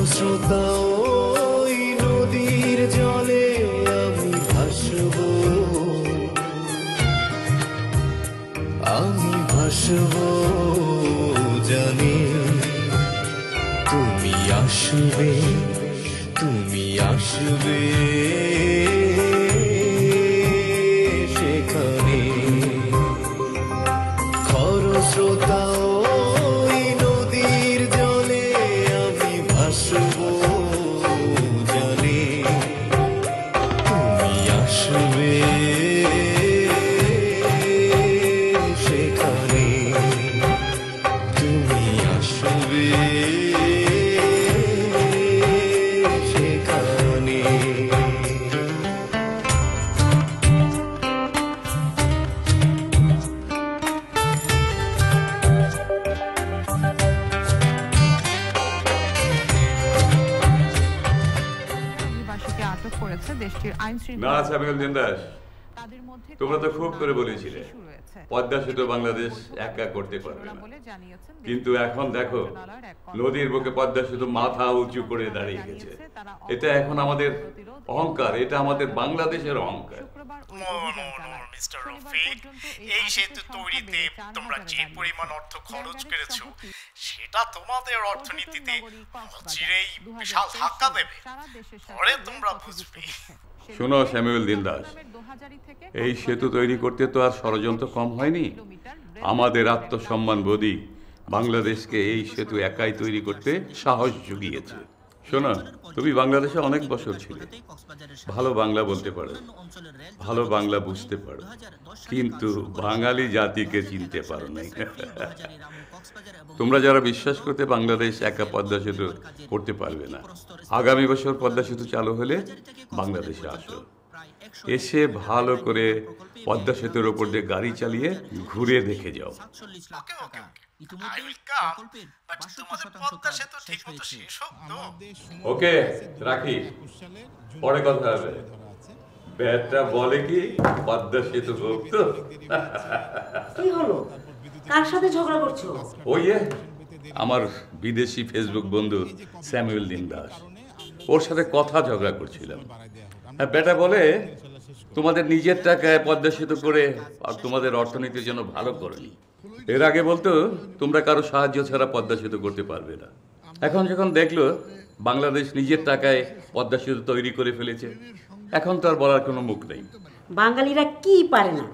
খরস্রোতা ওই নদীর জলে আমি ভাসব, আমি ভাসব, জানি তুমি আসবে, তুমি আসবে সেখানে। খরস্রোতা ওই নদীর জলে আমি ভাসব, জানি তুমি আসবে সেখানে, তুমি আসবে সেখানে। অভিবাসীকে আটক করেছে দেশটির আইন না শৃঙ্খলা। সামিউল দিনদাস, তাদের মধ্যে তোমরা তো খুব করে বলেছিলে শিশু রয়েছে। পদ্মা সেতু বাংলাদেশ একা করতে পারবে না, বলে জানিয়েছেন কিন্তু এখন দেখো নদীর বুকে পদ্মা সেতু মাথা উঁচু করে দাঁড়িয়ে গেছে। এটা এখন আমাদের অহংকার, এটা আমাদের বাংলাদেশের অহংকার। শুক্রবার ওই No, অভিযান no, no, চালায়। Mr. শনিবার রফিক, পর্যন্ত এই আটকের সেতু সংখ্যা তৈরিতে বেড়ে 4,000 তোমরা যে দাঁড়িয়েছে। পরিমাণ অর্থ খরচ লেনদেনের করেছো শহরটি সেটা তোমাদের অর্থনীতিতে নগরী কক্সবাজার চিরেই 2023 বিশাল ধাক্কা দেবে। সারা দেশের সাথে পরে রেল তোমরা পথে যুক্ত বুঝবে। হচ্ছে। শোনো স্যামুয়েল দিনদাস, চট্টগ্রামের দোহাজারী থেকে এই সেতু তৈরি করতে তো আর ষড়যন্ত্র কম হয়নি। আমাদের আত্মসম্মান বোধই বাংলাদেশকে এই সেতু একাই তৈরি করতে সাহস জুগিয়েছে। শোনো, তুমি বাংলাদেশে অনেক বছর ছিলে, ভালো বাংলা বলতে পারো, ভালো বাংলা বুঝতে পারো, কিন্তু বাঙালি জাতিকে চিনতে পারো নাই। তোমরা যারা বিশ্বাস করতে বাংলাদেশ একা পদ্মা সেতু করতে পারবে না, আগামী বছর পদ্মা সেতু চালু হলে বাংলাদেশে আসো, এসে ভালো করে পদ্মা সেতুর ওপর দিয়ে গাড়ি চালিয়ে ঘুরে দেখে যাও। ওকে ওকে I will come, but তোমাদের পদ্মা সেতু ঠিকমতো শেষ হোক তো। ওকে, রাখি, পরে কথা হবে। ব্যাটটা বলে কি পদ্মা সেতু হোক তো। কি হলো? কার সাথে ঝগড়া করছো? ওই আমার বিদেশি ফেসবুক বন্ধু স্যামুয়েল দিনদাস, ওর সাথে কথা ঝগড়া করছিলাম। হ্যাঁ, বেটা বলে তোমাদের নিজের টাকায় পদ্মা সেতু করে আর তোমাদের অর্থনীতির জন্য ভালো করেনি। এর আগে বলতো তোমরা কারো সাহায্য ছাড়া পদ্মা সেতু করতে পারবে না। এখন যখন দেখলো বাংলাদেশ নিজের টাকায় পদ্মা সেতু তৈরি করে ফেলেছে, এখন তো আর বলার কোনো মুখ নেই। বাঙালিরা কি পারে না?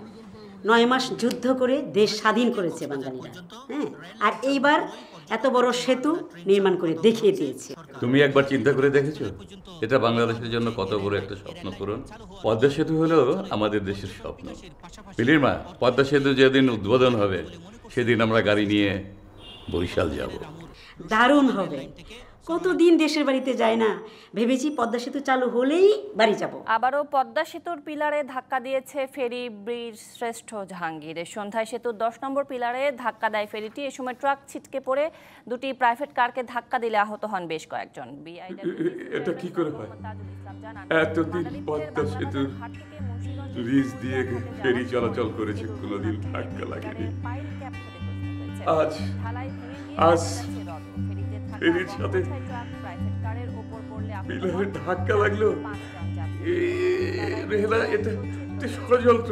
9 মাস যুদ্ধ করে দেশ স্বাধীন করেছে বাঙালিরা, হ্যাঁ, আর এইবার এত বড় সেতু নির্মাণ করে দেখিয়ে দিয়েছে। তুমি একবার চিন্তা করে দেখেছো এটা বাংলাদেশের জন্য কত বড় একটা স্বপ্ন পূরণ? পদ্মা সেতু হলো আমাদের দেশের স্বপ্ন। পিলির মা, পদ্মা সেতু যেদিন উদ্বোধন হবে সেদিন আমরা গাড়ি নিয়ে বরিশাল যাব। দারুণ হবে। কতদিন দেশের বাড়িতে যায় না, ভেবেছি পদ্মা সেতু চালু হলেই বাড়ি যাব। আবারও পদ্মা সেতুর পিলারে ধাক্কা দিয়েছে ফেরি বীর শ্রেষ্ঠ জাহাঙ্গীর। সন্ধ্যায় সেতুর 10 নম্বর পিলারে ধাক্কা দেয় ফেরিটি। এ সময় ট্রাক ছিটকে পড়ে দুটি প্রাইভেট কারকে ধাক্কা দিলে আহত হন বেশ কয়েকজন। এটা কি করে হয়? এতদিন পদ্মা সেতুর লিজ দিয়ে ফেরি চলাচল করেছে, কোনোদিন ধাক্কা লাগেনি। আজ আজ ফেরির সাথে পিলারে ধাক্কা লাগলো। এটা ষড়যন্ত্র,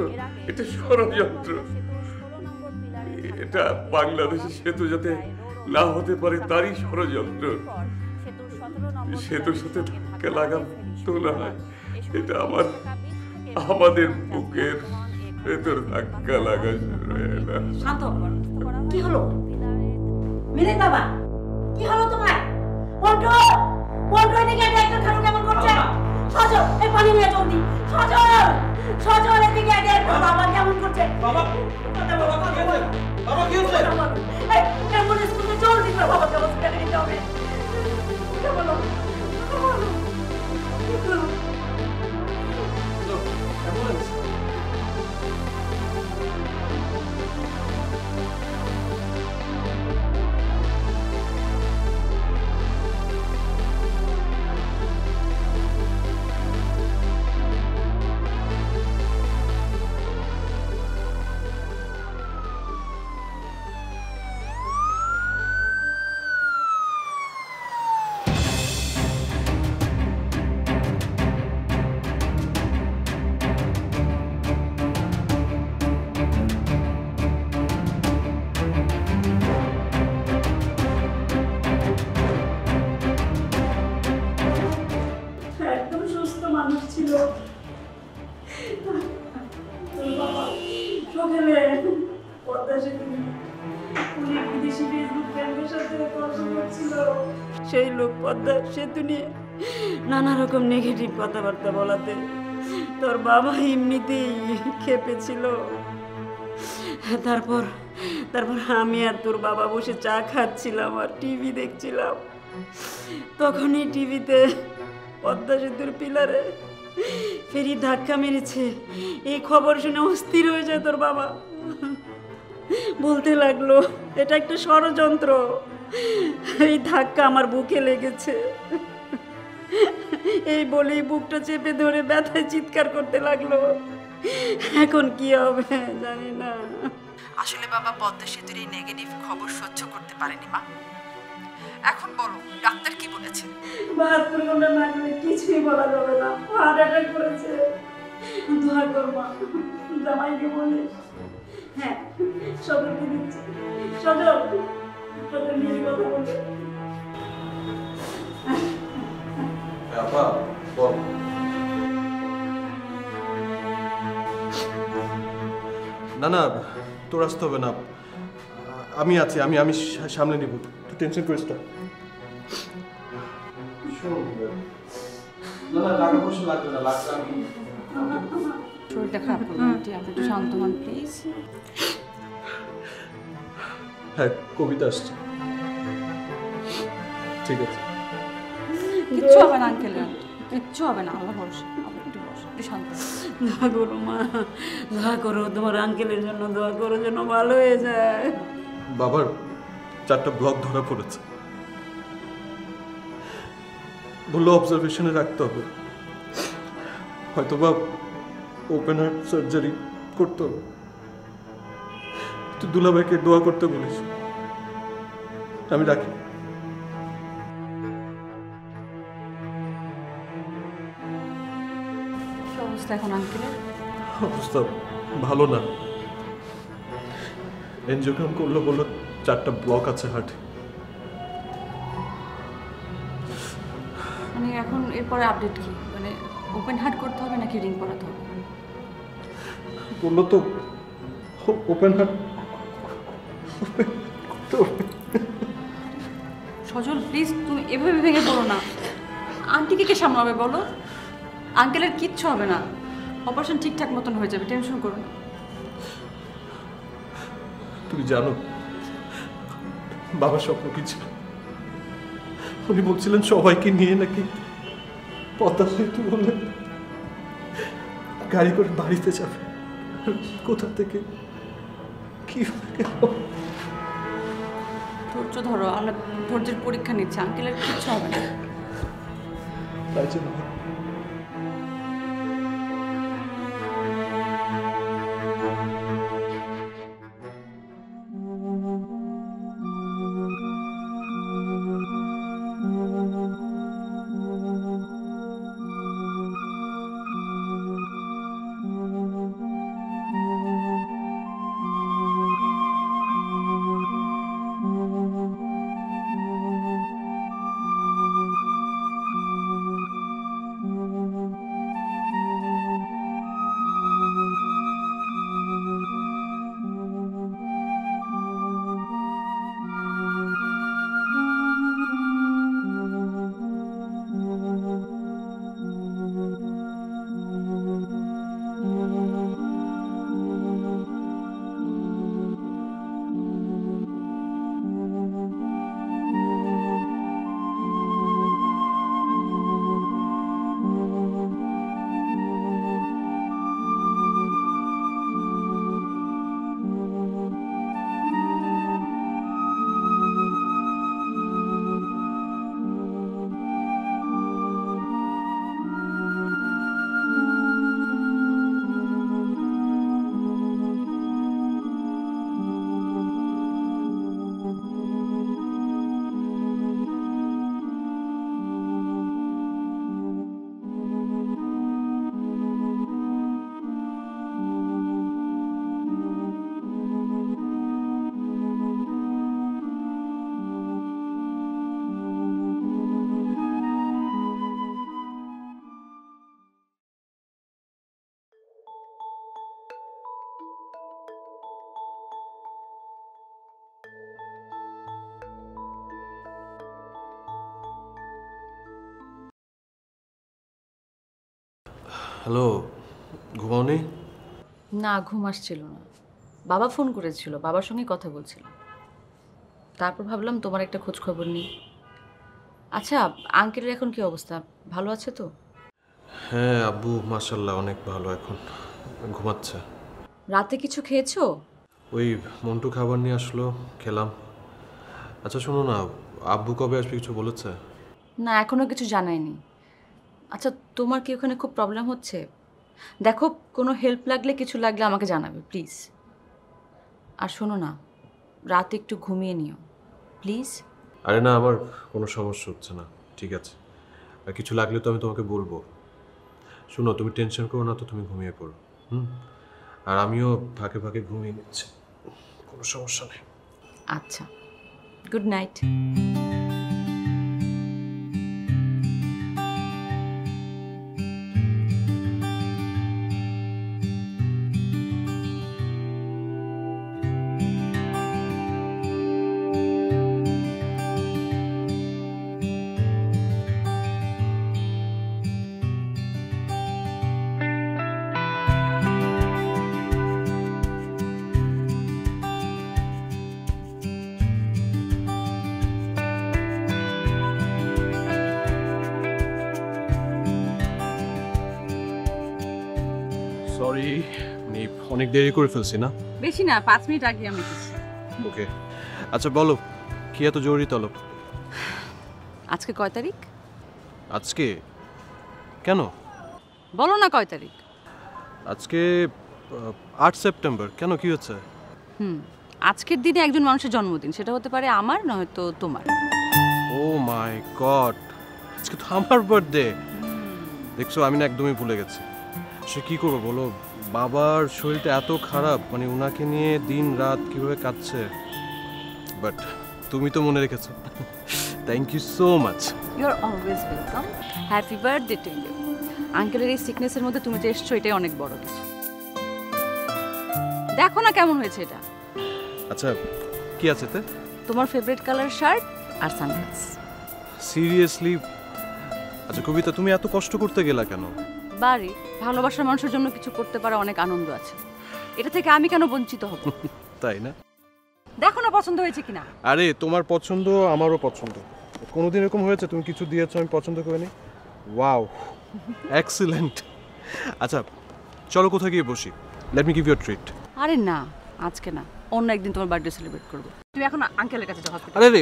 এটা ষড়যন্ত্র। এটা বাংলাদেশের সেতু যাতে না হতে পারে তারই ষড়যন্ত্র। সেতুর সাথে ধাক্কা লাগাম তো না, এটা আমাদের বুকের ভেতর ধাক্কা লাগা। শান্ত, কি হলো? মিলিন বাবা, কি হলো তোমার? পল্টু, পল্টু এদিকে একটা খালু কেমন করছে? সজল, এই পানি নিয়ে জলদি। সজল, সজল এদিকে একটা বাবা কেমন করছে? বাবা, বাবা কি হয়েছে? বাবা কি হয়েছে? এই অ্যাম্বুলেন্স করে জলদি করে বাবাকে হসপিটালে নিতে হবে। কেমন হলো? অ্যাম্বুলেন্স। উনি বিদেশি ফেসবুক ফ্রেন্ডের সাথে তর্ক করছিল। সেই লোক পদ্মা সেতু নিয়ে নানা রকম নেগেটিভ কথাবার্তা বলাতে তোর বাবা এমনিতেই খেপেছিল। তারপর তারপর আমি আর তোর বাবা বসে চা খাচ্ছিলাম আর টিভি দেখছিলাম। তখনই টিভিতে পদ্মা সেতুর পিলারে ফেরি ধাক্কা মেরেছে। এই খবর শুনে অস্থির হয়ে যায় তোর বাবা, বলতে লাগলো এটা একটা ষড়যন্ত্র, এই ধাক্কা আমার বুকে লেগেছে। এই বলেই বুকটা চেপে ধরে ব্যথায় চিৎকার করতে লাগলো। এখন কি হবে জানি না। আসলে বাবা পদ্মা সেতুর এই নেগেটিভ খবর সহ্য করতে পারেনি মা। এখন বলো ডাক্তার কি বলেছে? 72 ঘন্টা না গেলে কিছুই বলা যাবে না, হার্ট অ্যাটাক করেছে। দোয়া কর মা, জামাইকে বলিস। হ্যাঁ সজলকে দিচ্ছি। সজল নিয়ে কথা বলবে। আপা বল। না না তোর আসতে হবে না, আমি আছি, আমি আমি সামনে নিব, তুই টেনশন করিস না। না না টাকা পয়সা লাগবে না, লাগবে আমি। শরীরটা খারাপ করবেন আন্টি, আপনি একটু শান্ত হন প্লিজ। হ্যাঁ কবিতা আসছে, ঠিক আছে। কিচ্ছু হবে না আঙ্কেল, কিচ্ছু হবে না, আল্লাহ ভরসা। আপনি একটু বসে, একটু শান্ত। দোয়া করো মা, দোয়া করো, তোমার আঙ্কেলের জন্য দোয়া করো যেন ভালো হয়ে যায়। বাবার 4টা ব্লক ধরা পড়েছে, বললো অবজারভেশনে রাখতে হবে, হয়তো বা ওপেন হার্ট সার্জারি করতে হবে। তুই দুলাভাইকে দোয়া করতে বলিস, আমি রাখি। কি অবস্থা এখন আঙ্কেলের? অবস্থা ভালো না, এনজিওগ্রাম করলো, বললো 4টা ব্লক আছে হার্টে। মানে এখন এরপরে আপডেট কি? মানে ওপেন হার্ট করতে হবে নাকি রিং করাতে হবে? বললো তো ওপেন হার্ট। সজল প্লিজ তুমি এভাবে ভেঙে পড়ো না। আন্টিকে কে সামলাবে বলো? আঙ্কেলের কিচ্ছু হবে না, অপারেশন ঠিকঠাক মতন হয়ে যাবে, টেনশন করো না। তুমি জানো বাবার স্বপ্ন কি ছিল? উনি বলছিলেন সবাইকে নিয়ে নাকি পদ্মা সেতু বলে গাড়ি করে বাড়িতে যাবে। কোথা থেকে কি ধৈর্য ধরো, আমরা ধৈর্যের পরীক্ষা নিচ্ছি, আঙ্কেলের কিচ্ছু হবে না। তাই জন্য হ্যালো, ঘুমাওনি? না, ঘুম আসছিল না। বাবা ফোন করেছিল, বাবার সঙ্গে কথা বলছিলাম। তারপর ভাবলাম তোমার একটা খোঁজ খবর নিই। আচ্ছা, আঙ্কেলের এখন কি অবস্থা? ভালো আছে তো? হ্যাঁ, আব্বু মাশাল্লাহ অনেক ভালো, এখন ঘুমাচ্ছে। রাতে কিছু খেয়েছো? ওই মন্টু খাবার নিয়ে আসলো, খেলাম। আচ্ছা শোনো না, আব্বু কবে আসবে কিছু বলেছে? না, এখনো কিছু জানায়নি। আচ্ছা, তোমার কি ওখানে খুব প্রবলেম হচ্ছে? দেখো, কোনো হেল্প লাগলে কিছু লাগলে আমাকে জানাবে প্লিজ। আর শোনো না, রাতে একটু ঘুমিয়ে নিও প্লিজ। আরে না, আমার কোনো সমস্যা হচ্ছে না, ঠিক আছে। আর কিছু লাগলে তো আমি তোমাকে বলবো। শোনো, তুমি টেনশন করো না তো, তুমি ঘুমিয়ে পড়ো। আর আমিও ফাঁকে ফাঁকে ঘুমিয়ে নিচ্ছি, কোনো সমস্যা নেই। আচ্ছা, গুড নাইট। সরি, অনেক দেরি করে ফেলছি না? বেশি না, 5 মিনিট আগে আমি এসেছি। ওকে, আচ্ছা বলো, কি এত জরুরি তলব? আজকে কয় তারিখ? আজকে কেন? বলো না কয় তারিখ। আজকে 8 সেপ্টেম্বর। কেন, কি হচ্ছে? আজকের দিনে একজন মানুষের জন্মদিন, সেটা হতে পারে আমার, নয়তো তোমার। ও মাই গড, আজকে তো আমার বার্থডে। দেখছো, আমি না একদমই ভুলে গেছি। সে কি করবো বলো, বাবার শরীরটা এত খারাপ, মানে ওনাকে নিয়ে দিন রাত কিভাবে কাটছে। বাট তুমি তো মনে রেখেছো, thank you so much. You are always welcome. Happy birthday to you. আঙ্কেলের এই সিকনেসের মধ্যে তুমি যে এসছো, এটাই অনেক বড় কিছু। দেখো না কেমন হয়েছে এটা। আচ্ছা, কি আছে এতে? তোমার ফেভারিট কালার শার্ট আর সানগ্লাস। সিরিয়াসলি? আচ্ছা কবিতা, তুমি এত কষ্ট করতে গেলা কেন? বাড়ি ভালোবাসার মানুষের জন্য কিছু করতে পারে অনেক আনন্দ আছে, এটা থেকে আমি কেন বঞ্চিত হব? তাই না? দেখো না পছন্দ হয়েছে কিনা। আরে তোমার পছন্দ আমারও পছন্দ। কোনোদিন এরকম হয়েছে তুমি কিছু দিয়েছো আমি পছন্দ করিনি? Wow, excellent. আচ্ছা চলো কোথায় গিয়ে বসি, let me give you a treat. আরে না, আজকে না, অন্য একদিন তোমার বার্থডে সেলিব্রেট করব। তুমি এখন আঙ্কেলের কাছে যাও হসপিটালে। আরে রে,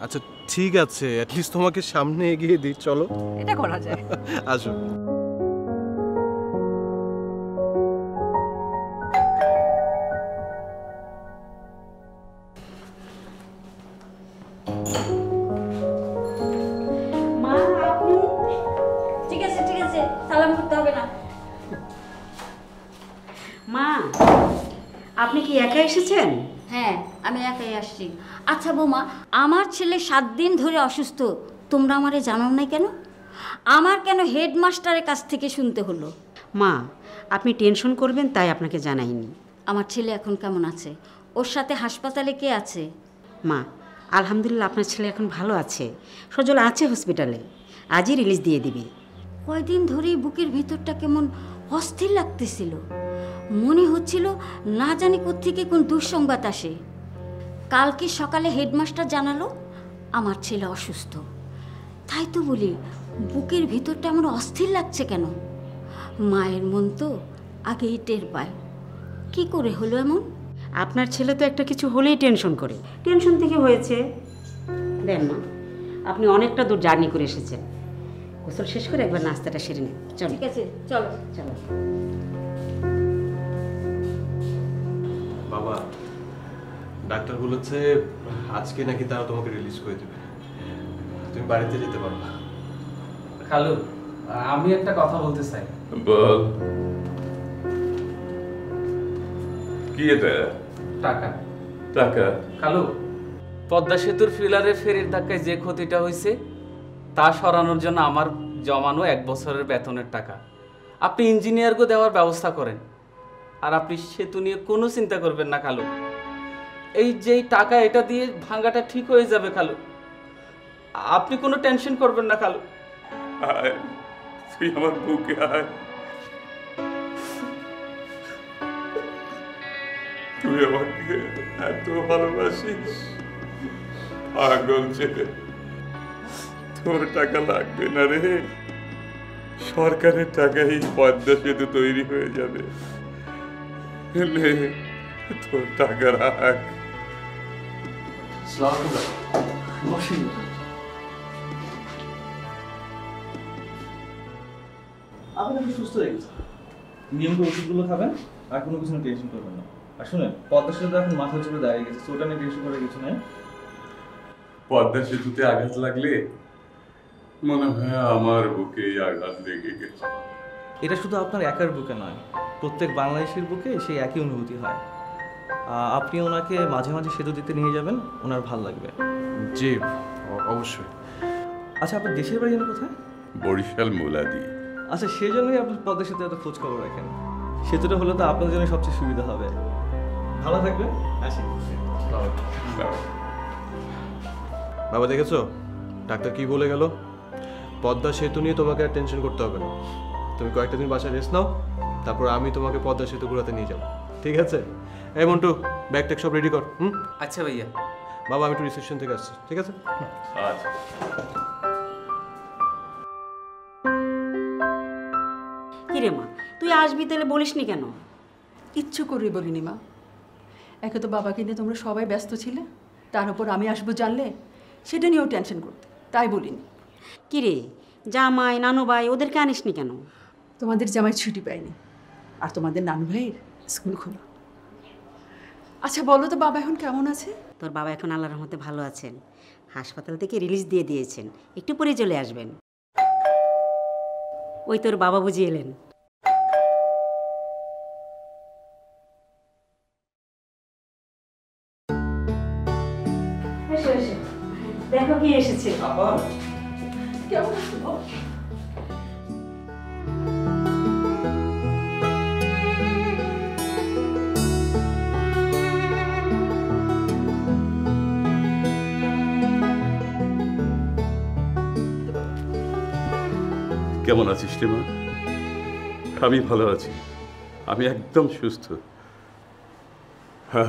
আচ্ছা ঠিক আছে, অ্যাটলিস্ট তোমাকে সামনে এগিয়ে দিই, চলো। এটা করা যায়। আসো। মা, আপনি? ঠিক আছে ঠিক আছে, সালাম করতে হবে না। মা, আপনি কি একা এসেছেন? হ্যাঁ, আমি একাই আসছি। আচ্ছা বৌমা, আমার ছেলে 7 দিন ধরে অসুস্থ, তোমরা আমারে জানাও নাই কেন? আমার কেন হেডমাস্টারের কাছ থেকে শুনতে হলো? মা, আপনি টেনশন করবেন তাই আপনাকে জানাইনি। আমার ছেলে এখন কেমন আছে? ওর সাথে হাসপাতালে কে আছে? মা, আলহামদুলিল্লাহ আপনার ছেলে এখন ভালো আছে, সজল আছে হসপিটালে, আজই রিলিজ দিয়ে দিবে। কয়দিন ধরেই বুকের ভিতরটা কেমন অস্থির লাগতেছিল, মনে হচ্ছিল না জানি কোত্থেকে কোন দুঃসংবাদ আসে। কালকে সকালে হেডমাস্টার জানালো আমার ছেলে অসুস্থ। তাই তো বলি, বুকের ভিতরটা এমন অস্থির লাগছে কেন? মায়ের মন তো আগেই টের পায়। কি করে হলো এমন? আপনার ছেলে তো একটা কিছু হলেই টেনশন করে, টেনশন থেকে হয়েছে। দেন মা, আপনি অনেকটা দূর জার্নি করে এসেছেন, গোসল শেষ করে একবার নাস্তাটা সেরে নিন। চলো। ঠিক আছে, চলো চলো। বাবা, ডাক্তার বলেছে আজকে নাকি তারা তোমাকে রিলিজ করে দেবে, তুমি বাড়িতে যেতে পারবা। খালু, আমি একটা কথা বলতে চাই। বল। কি এটা? টাকা। টাকা? খালু, পদ্মা সেতুর ফিলারের ফেরির ধাক্কায় যে ক্ষতিটা হয়েছে তা সরানোর জন্য আমার জমানো 1 বছরের বেতনের টাকা আপনি ইঞ্জিনিয়ারকে দেওয়ার ব্যবস্থা করেন। আর আপনি সেতু নিয়ে কোনো চিন্তা করবেন না খালু, এই যেই টাকা এটা দিয়ে ভাঙাটা ঠিক হয়ে যাবে খালু, আপনি কোনো টেনশন করবেন না খালু। আয়, তুই আমার বুকে আয়। তুই আমাকে এত ভালোবাসিস, পাগল ছেলে। তোর টাকা লাগবে না রে, সরকারের টাকায় পদ্মা সেতু তৈরি হয়ে যাবে। নে, তোর টাকা রাখ। আপনি নাকি সুস্থ হয়ে গেছেন, নিয়মিত ওষুধগুলো খাবেন, আর কোনো কিছু নিয়ে টেনশন করবেন না। আর শুনেন, পদ্মা সেতু এখন মাথা চড়ে দাঁড়িয়ে গেছে, ওটা নিয়ে টেনশন করার কিছু নেই। পদ্মা সেতুতে আঘাত লাগলে মনে হয় আমার বুকে আঘাত লেগে গেছে। এটা শুধু আপনার একার বুকে নয়, প্রত্যেক বাংলাদেশের বুকে সেই একই অনুভূতি হয়। আপনি ওনাকে মাঝে মাঝে সেতু দিতে নিয়ে যাবেন, ওনার ভাল লাগবে। জি অবশ্যই। আচ্ছা, আপনার দেশের বাড়ি যেন কোথায়? বরিশাল মুলাদি। আচ্ছা, সেই জন্যই আপনি পদ্মা সেতু এত খোঁজ খবর রাখেন। সেতুটা হলে তো আপনার জন্য সবচেয়ে সুবিধা হবে। ভালো থাকবেন, আসি। বাবা দেখেছো ডাক্তার কি বলে গেল? পদ্মা সেতু নিয়ে তোমাকে আর টেনশন করতে হবে না। তুমি কয়েকটা দিন বাসায় রেস্ট নাও, তারপর আমি তোমাকে পদ্মা সেতু ঘোরাতে নিয়ে যাবো, ঠিক আছে? এই মন্টু, ব্যাগ ট্যাগ সব রেডি কর। আচ্ছা ভাইয়া। বাবা আমি একটু রিসেপশন থেকে আসছি, ঠিক আছে? আচ্ছা। কিরে মা, তুই আসবি তাহলে বলিসনি কেন? ইচ্ছু করে বলিনি মা। একে তো বাবাকে নিয়ে তোমরা সবাই ব্যস্ত ছিলে, তার উপর আমি আসবো জানলে সেটা নিয়েও টেনশন করতে, তাই বলিনি। কিরে, জামাই নানু ভাই ওদেরকে আনিসনি কেন? তোমাদের জামাই ছুটি পায়নি, আর তোমাদের নানু ভাইয়ের স্কুল খোলা। আচ্ছা বলো তো, বাবা এখন কেমন আছে? তোর বাবা এখন আল্লাহর রহমতে ভালো আছেন, হাসপাতাল থেকে রিলিজ দিয়ে দিয়েছেন, একটু পরে চলে আসবেন। ওই তোর বাবা বুঝিয়ে এলেন। দেখো কি এসেছে। কেমন আছো? কেমন আছিস রে মা? আমি ভালো আছি, আমি একদম সুস্থ।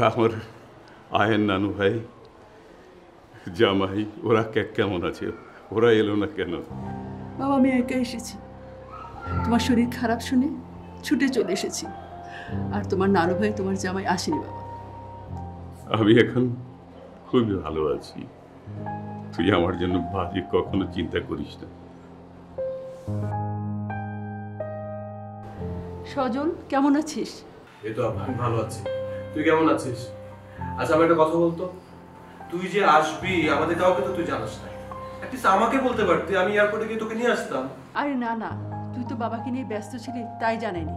আমার আয়ের নানু ভাই জামাই ওরা কেমন আছে? ওরা এলো না কেন? বাবা আমি একা এসেছি, তোমার শরীর খারাপ শুনে ছুটে চলে এসেছি। আর তোমার নানু ভাই তোমার জামাই আসেনি বাবা। আমি এখন খুবই ভালো আছি। তুই আমার জন্য বাজে কখনো চিন্তা করিস না। সজল কেমন আছিস? এই তো আমি ভালো আছি, তুই কেমন আছিস? আচ্ছা আমি একটা কথা বলতো, তুই যে আসবি আমাদের কাউকে তো তুই জানাস না, অ্যাটলিস্ট আমাকে বলতে পারতি, আমি এয়ারপোর্টে গিয়ে তোকে নিয়ে আসতাম। আরে না না, তুই তো বাবাকে নিয়ে ব্যস্ত ছিলি তাই জানাইনি।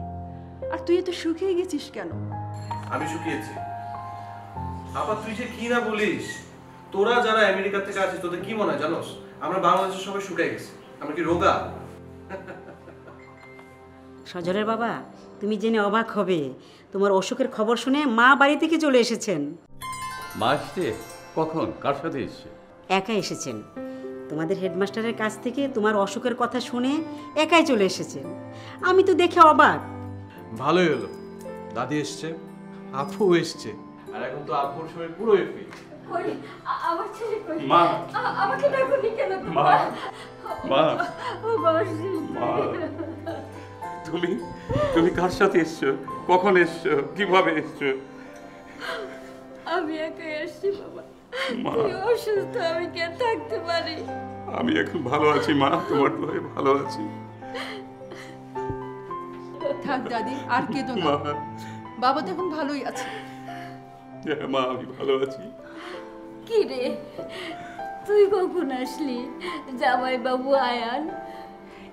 আর তুই এত শুকিয়ে গেছিস কেন? আমি শুকিয়েছি? আবার তুই যে কি না বলিস, তোরা যারা আমেরিকা থেকে আছিস তোদের কি মনে হয় জানোস আমরা বাংলাদেশের সবাই শুকিয়ে গেছি? আমরা কি রোগা? সজলের বাবা, তুমি জেনে অবাক হবে, তোমার অসুখের খবর শুনে মা বাড়ি থেকে চলে এসেছেন। মা আসছে? কখন? কার সাথে এসছে? একা এসেছেন। তোমাদের হেডমাস্টারের কাছ থেকে তোমার অসুখের কথা শুনে একাই চলে এসেছেন। আমি তো দেখে অবাক। ভালোই হলো, দাদি এসছে, আপু এসছে, আর এখন তো আপুর শরীর পুরো এফি। আমার ছেলে কই? মা আমাকে ডাকুনি কেন? মা মা ও বাবা, মা তুমি তুমি কার সাথে এসছো? কখন এসছো? কিভাবে এসছো? আমি একাই আসছি বাবা। মা তুই অসুস্থ, আমি কে থাকতে পারি? আমি এখন ভালো আছি মা, তোমার দোয়ায় ভালো আছি। থাক দাদি, আর কেঁদো না। বাবা তো এখন ভালোই আছে। হ্যাঁ মা, আমি ভালো আছি। কি রে, তুই কখন আসলি? জামাই বাবু আয়ান?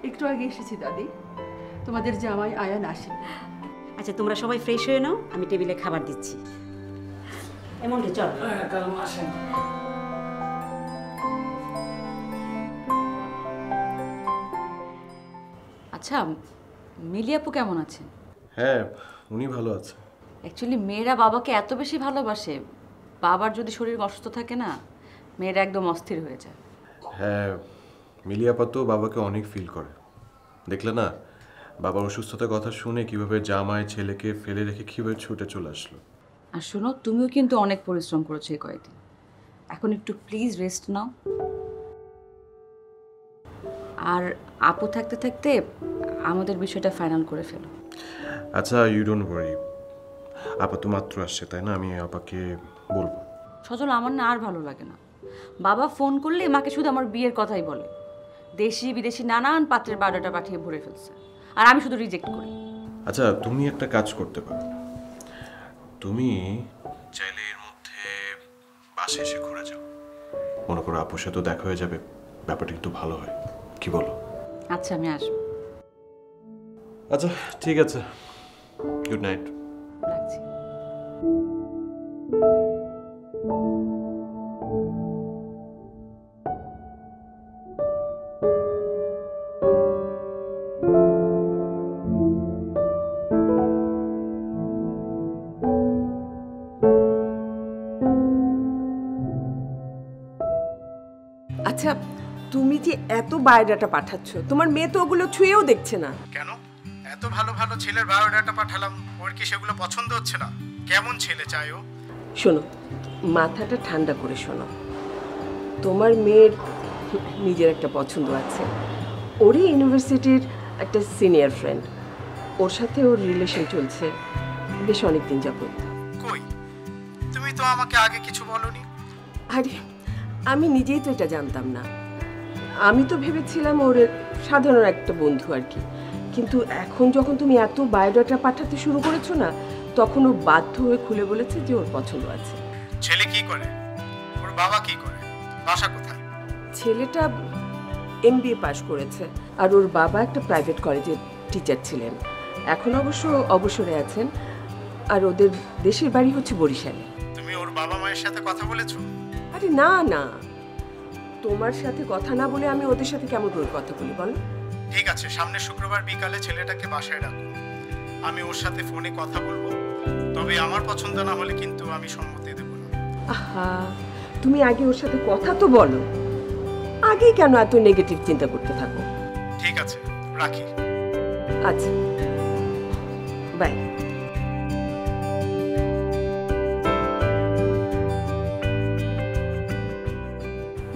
একটু আগে এসেছি দাদি, তোমাদের জামাই আয়ান আসেনি। আচ্ছা তোমরা সবাই ফ্রেশ হয়ে নাও, আমি টেবিলে খাবার দিচ্ছি। এমন চল। আসেন। আচ্ছা মিলি আপু কেমন আছেন? হ্যাঁ উনি ভালো আছে। অ্যাকচুয়ালি মেয়েরা বাবাকে এত বেশি ভালোবাসে, বাবার যদি শরীর অসুস্থ থাকে না, মেয়েরা একদম অস্থির হয়ে যায়। হ্যাঁ, মিলিয়াপা তো বাবাকে অনেক ফিল করে। দেখলে না, বাবার অসুস্থতার কথা শুনে কিভাবে জামাই ছেলেকে ফেলে রেখে কিভাবে ছুটে চলে আসলো। আর শোনো, তুমিও কিন্তু অনেক পরিশ্রম করেছো এই কয়েকদিন। এখন একটু প্লিজ রেস্ট নাও। আর আপু থাকতে থাকতে আমাদের বিষয়টা ফাইনাল করে ফেলো। আচ্ছা, ইউ ডোন্ট ওয়ারি। আপা তো মাত্র আসছে, তাই না? আমি আপাকে বলবো। সজল, আমার না আর ভালো লাগে না। বাবা ফোন করলে মাকে শুধু আমার বিয়ের কথাই বলে। দেশি বিদেশি নানান পাত্রের বায়োডাটা পাঠিয়ে ভরে ফেলছে, আর আমি শুধু রিজেক্ট করি। আচ্ছা, তুমি একটা কাজ করতে পারো। তুমি চাইলে এর মধ্যে বাসে এসে ঘুরে যাও। মনে করো আপুর সাথে দেখা হয়ে যাবে, ব্যাপারটা একটু ভালো হয়। কি বলো? আচ্ছা, আমি আসবো। আচ্ছা, ঠিক আছে। Good night. রাখছি। আচ্ছা, তুমি যে এত বায়োডাটা পাঠাচ্ছ, তোমার মেয়ে তো ওগুলো ছুঁয়েও দেখছে না কেন? এত ভালো ভালো ছেলের বায়োডাটা পাঠালাম, ওর কি সেগুলো পছন্দ হচ্ছে না? কেমন ছেলে চাই ও? শোনো, মাথাটা ঠান্ডা করে শোনো। তোমার মেয়ের নিজের একটা পছন্দ আছে। ওরই ইউনিভার্সিটির একটা সিনিয়র ফ্রেন্ড, ওর সাথে ওর রিলেশন চলছে বেশ অনেকদিন যাবত। কই, তুমি তো আমাকে আগে কিছু বলনি। আরে, আমি নিজেই তো এটা জানতাম না। আমি তো ভেবেছিলাম ওর সাধারণ একটা বন্ধু আর কি। কিন্তু এখন যখন তুমি এত বায়োডাটা পাঠাতে শুরু করেছো না, তখন ও বাধ্য হয়ে খুলে বলেছে যে ওর পছন্দ আছে। ছেলে কি করে? ওর বাবা কি করে? বাসা কোথায়? ছেলেটা MBA পাশ করেছে, আর ওর বাবা একটা প্রাইভেট কলেজের টিচার ছিলেন। এখন অবশ্য অবসরে আছেন, আর ওদের দেশের বাড়ি হচ্ছে বরিশালে। তুমি ওর বাবা মায়ের সাথে কথা বলেছো? আরে না না, তোমার সাথে কথা না বলে আমি ওদের সাথে কেমন করে কথা বলি বলো? ঠিক আছে, সামনের শুক্রবার বিকালে ছেলেটাকে বাসায় রাখো। আমি ওর সাথে ফোনে কথা বলবো, তবে আমার পছন্দ না হলে কিন্তু আমি সম্মতি দেব না। আহা, তুমি আগে ওর সাথে কথা তো বলো। আগে কেন এত নেগেটিভ চিন্তা করতে থাকো? ঠিক আছে, রাখি। আচ্ছা, বাই।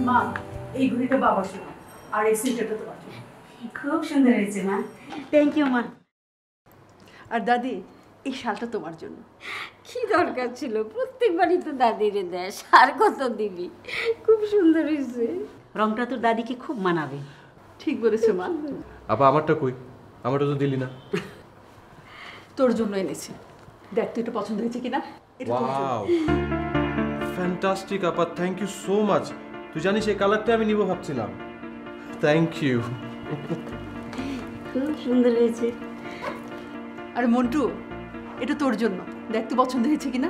মা, এই ঘড়িটা বাবার জন্য, আর এই সিলটা তোমার জন্য। খুব সুন্দর হয়েছে মা। থ্যাংক ইউ মা। আর দাদি, এই শালটা তোমার জন্য। কি দরকার ছিল? প্রত্যেকবারই তো দাদিরে দেয়, আর কত দিবি। খুব সুন্দর হয়েছে। রংটা তো দাদিকে খুব মানাবে। ঠিক বলেছো মা। আপা, আমারটা কই? আমারটা তো দিলি না। তোর জন্য এনেছি, দেখ তো এটা পছন্দ হয়েছে কিনা। ওয়াও, ফ্যান্টাস্টিক আপা, থ্যাংক ইউ সো মাচ। তুই জানিস এই কালারটা আমি নিব ভাবছিলাম। Thank you. খুব সুন্দর হয়েছে। আর মন্টু, এটা তোর জন্য, দেখ তো পছন্দ হয়েছে কিনা।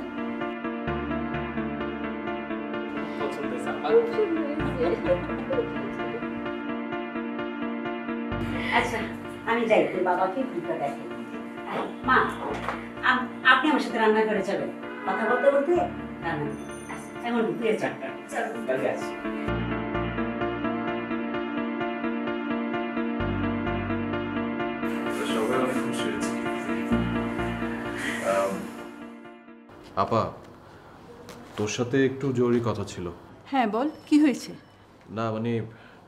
আচ্ছা, আমি যাই, তোর বাবাকে দুটো দেখে। মা, আপনি আমার সাথে রান্না করে চলেন, কথা বলতে বলতে রান্না। আচ্ছা, এমন তুই চল। আপা, তোর সাথে একটু জরুরি কথা ছিল। হ্যাঁ বল, কি হয়েছে? না মানে,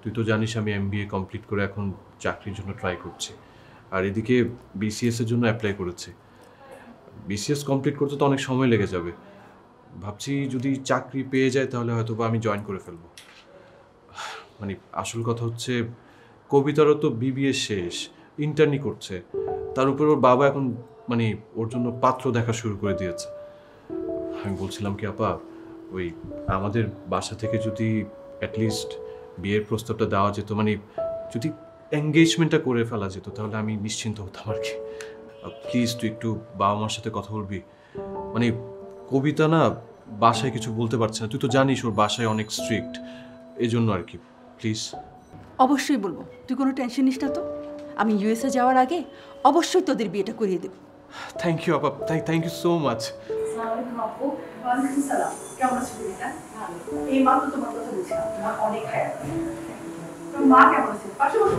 তুই তো জানিস আমি MBA কমপ্লিট করে এখন চাকরির জন্য ট্রাই করছি, আর এদিকে BCS এর জন্য অ্যাপ্লাই করেছি। BCS কমপ্লিট করতে তো অনেক সময় লেগে যাবে। ভাবছি যদি চাকরি পেয়ে যায় তাহলে হয়তো বা আমি জয়েন করে ফেলবো। মানে আসল কথা হচ্ছে, কবিতারও তো BBA শেষ, ইন্টার্নি করছে, তার উপর ওর বাবা এখন মানে ওর জন্য পাত্র দেখা শুরু করে দিয়েছে। আমি বলছিলাম কি আপা, ওই আমাদের বাসা থেকে যদি অ্যাটলিস্ট বিয়ের প্রস্তাবটা দেওয়া যেত, মানে যদি এঙ্গেজমেন্টটা করে ফেলা যেত, তাহলে আমি নিশ্চিন্ত হতাম আর কি। প্লিজ তুই একটু বাবা মার সাথে কথা বলবি। মানে কবিতা না বাসায় কিছু বলতে পারছে না, তুই তো জানিস ওর বাসায় অনেক স্ট্রিক্ট, এই জন্য আর কি। প্লিজ। অবশ্যই বলবো, তুই কোনো টেনশন নিস না তো। আমি USA যাওয়ার আগে অবশ্যই তোদের বিয়েটা করিয়ে দেব। থ্যাংক ইউ আপা, থ্যাংক ইউ সো মাচ। আসসালামু আলাইকুম আপু। ওয়ালাইকুম সালাম। কেমন আছো বিনিতা? এই মাত্র তোমার কথা বলছিলাম, তোমার অনেক হায়াত। তোর মা কেমন আছে? পাশে বসো।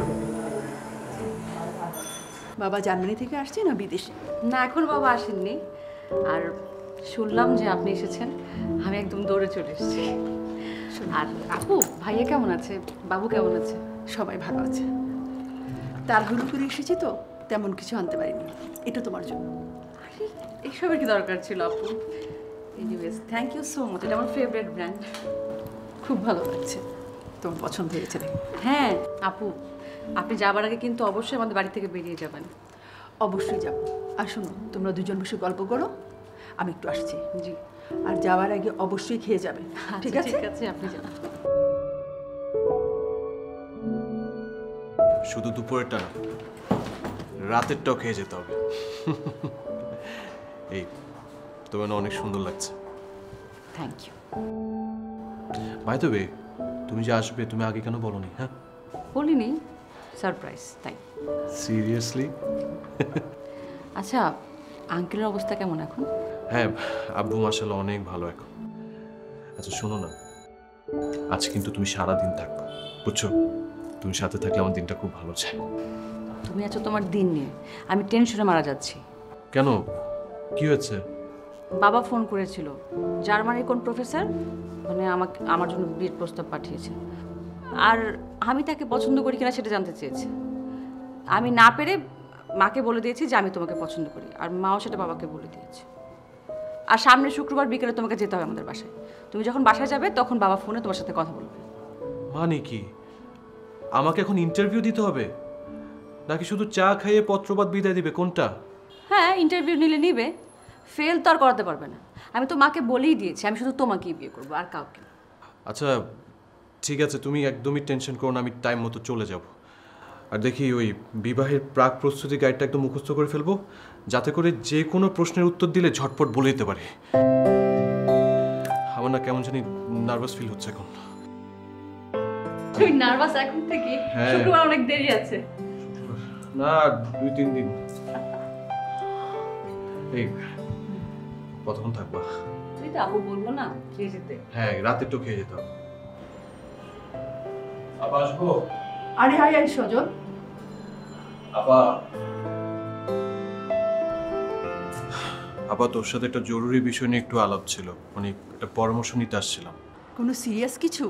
বাবা জার্মানি থেকে আসছে না বিদেশে? না, এখন বাবা আসেননি। আর শুনলাম যে আপনি এসেছেন, আমি একদম দৌড়ে চলে এসেছি। আর আপু, ভাইয়া কেমন আছে? বাবু কেমন আছে? সবাই ভালো আছে। তাড়াহুড়ো করে এসেছি তো, তেমন কিছু আনতে পারিনি। এটা তোমার জন্য। আরে এইসবের কি দরকার ছিল আপু? Anyways thank you so much, এটা আমার ফেভারিট ব্র্যান্ড। খুব ভালো লাগছে। তোমার পছন্দ হয়েছে নাকি? হ্যাঁ আপু, আপনি যাবার আগে কিন্তু অবশ্যই আমাদের বাড়ি থেকে বেরিয়ে যাবেন। অবশ্যই যাব। আর শোনো, তোমরা দুজন বসে গল্প করো, আমি একটু আসছি। জি। আর যাওয়ার আগে অবশ্যই খেয়ে যাবে, ঠিক আছে? ঠিক আছে, আপনি যান। শুধু দুপুরেরটা না, রাতেরটাও খেয়ে যেতে হবে। এই তোমার না অনেক সুন্দর লাগছে। Thank you. By the way, তুমি যে আসবে তুমি আগে কেন বলনি? হ্যাঁ বলিনি, সারপ্রাইজ তাই। সিরিয়াসলি? আচ্ছা, আঙ্কেলের অবস্থা কেমন এখন? হ্যাঁ, আব্বু মাশাআল্লাহ অনেক ভালো এখন। আচ্ছা শোনো না, আজ কিন্তু তুমি সারাদিন থাকবে, বুঝছো? তুমি সাথে থাকলে আমার দিনটা খুব ভালো যায়। তুমি আছো তোমার দিন নিয়ে, আমি টেনশনে মারা যাচ্ছি। কেন, কি হয়েছে? বাবা ফোন করেছিল, জার্মানির কোন প্রফেসর মানে আমার জন্য বিয়ের প্রস্তাব পাঠিয়েছে। আর আমি তাকে পছন্দ করি কিনা সেটা জানতে চেয়েছে। আমি না পেরে মাকে বলে দিয়েছি যে আমি তোমাকে পছন্দ করি, আর মাও সেটা বাবাকে বলে দিয়েছে। আর সামনে শুক্রবার বিকেলে তোমাকে যেতে হবে আমাদের বাসায়। তুমি যখন বাসায় যাবে তখন বাবা ফোনে তোমার সাথে কথা বলবে। মানে কি, আমাকে এখন ইন্টারভিউ দিতে হবে নাকি শুধু চা খাইয়ে পত্রপাত বিদায় দিবে, কোনটা? হ্যাঁ, ইন্টারভিউ নিলে নিবে, ফেল তো আর করাতে পারবে না। আমি তো মাকে বলেই দিয়েছি আমি শুধু তোমাকেই বিয়ে করবো, আর কাউকে না। আচ্ছা ঠিক আছে, তুমি একদমই টেনশন করো না, আমি টাইম মতো চলে যাব। আর দেখি ওই বিবাহের প্রাক প্রস্তুতি গাইডটা একদম মুখস্থ করে ফেলবো, যাতে করে যে কোনো প্রশ্নের উত্তর দিলে ঝটপট বলে দিতে পারি। আমার না কেমন জানি নার্ভাস ফিল হচ্ছে এখন। তুই নার্ভাস এখন থেকে? হ্যাঁ। শুক্রবার অনেক দেরি আছে। না, 2-3 দিন। এই কতক্ষণ থাকবা? তুই তো আপু বলবো না খেয়ে যেতে। হ্যাঁ, রাতে একটু খেয়ে যেতে হবে। আপা আসবো? আরে হাই আই সজল। আপা, আপা তোর সাথে একটা জরুরি বিষয় নিয়ে একটু আলাপ ছিল, মানে একটা পরামর্শ নিতে আসছিলাম। কোনো সিরিয়াস কিছু?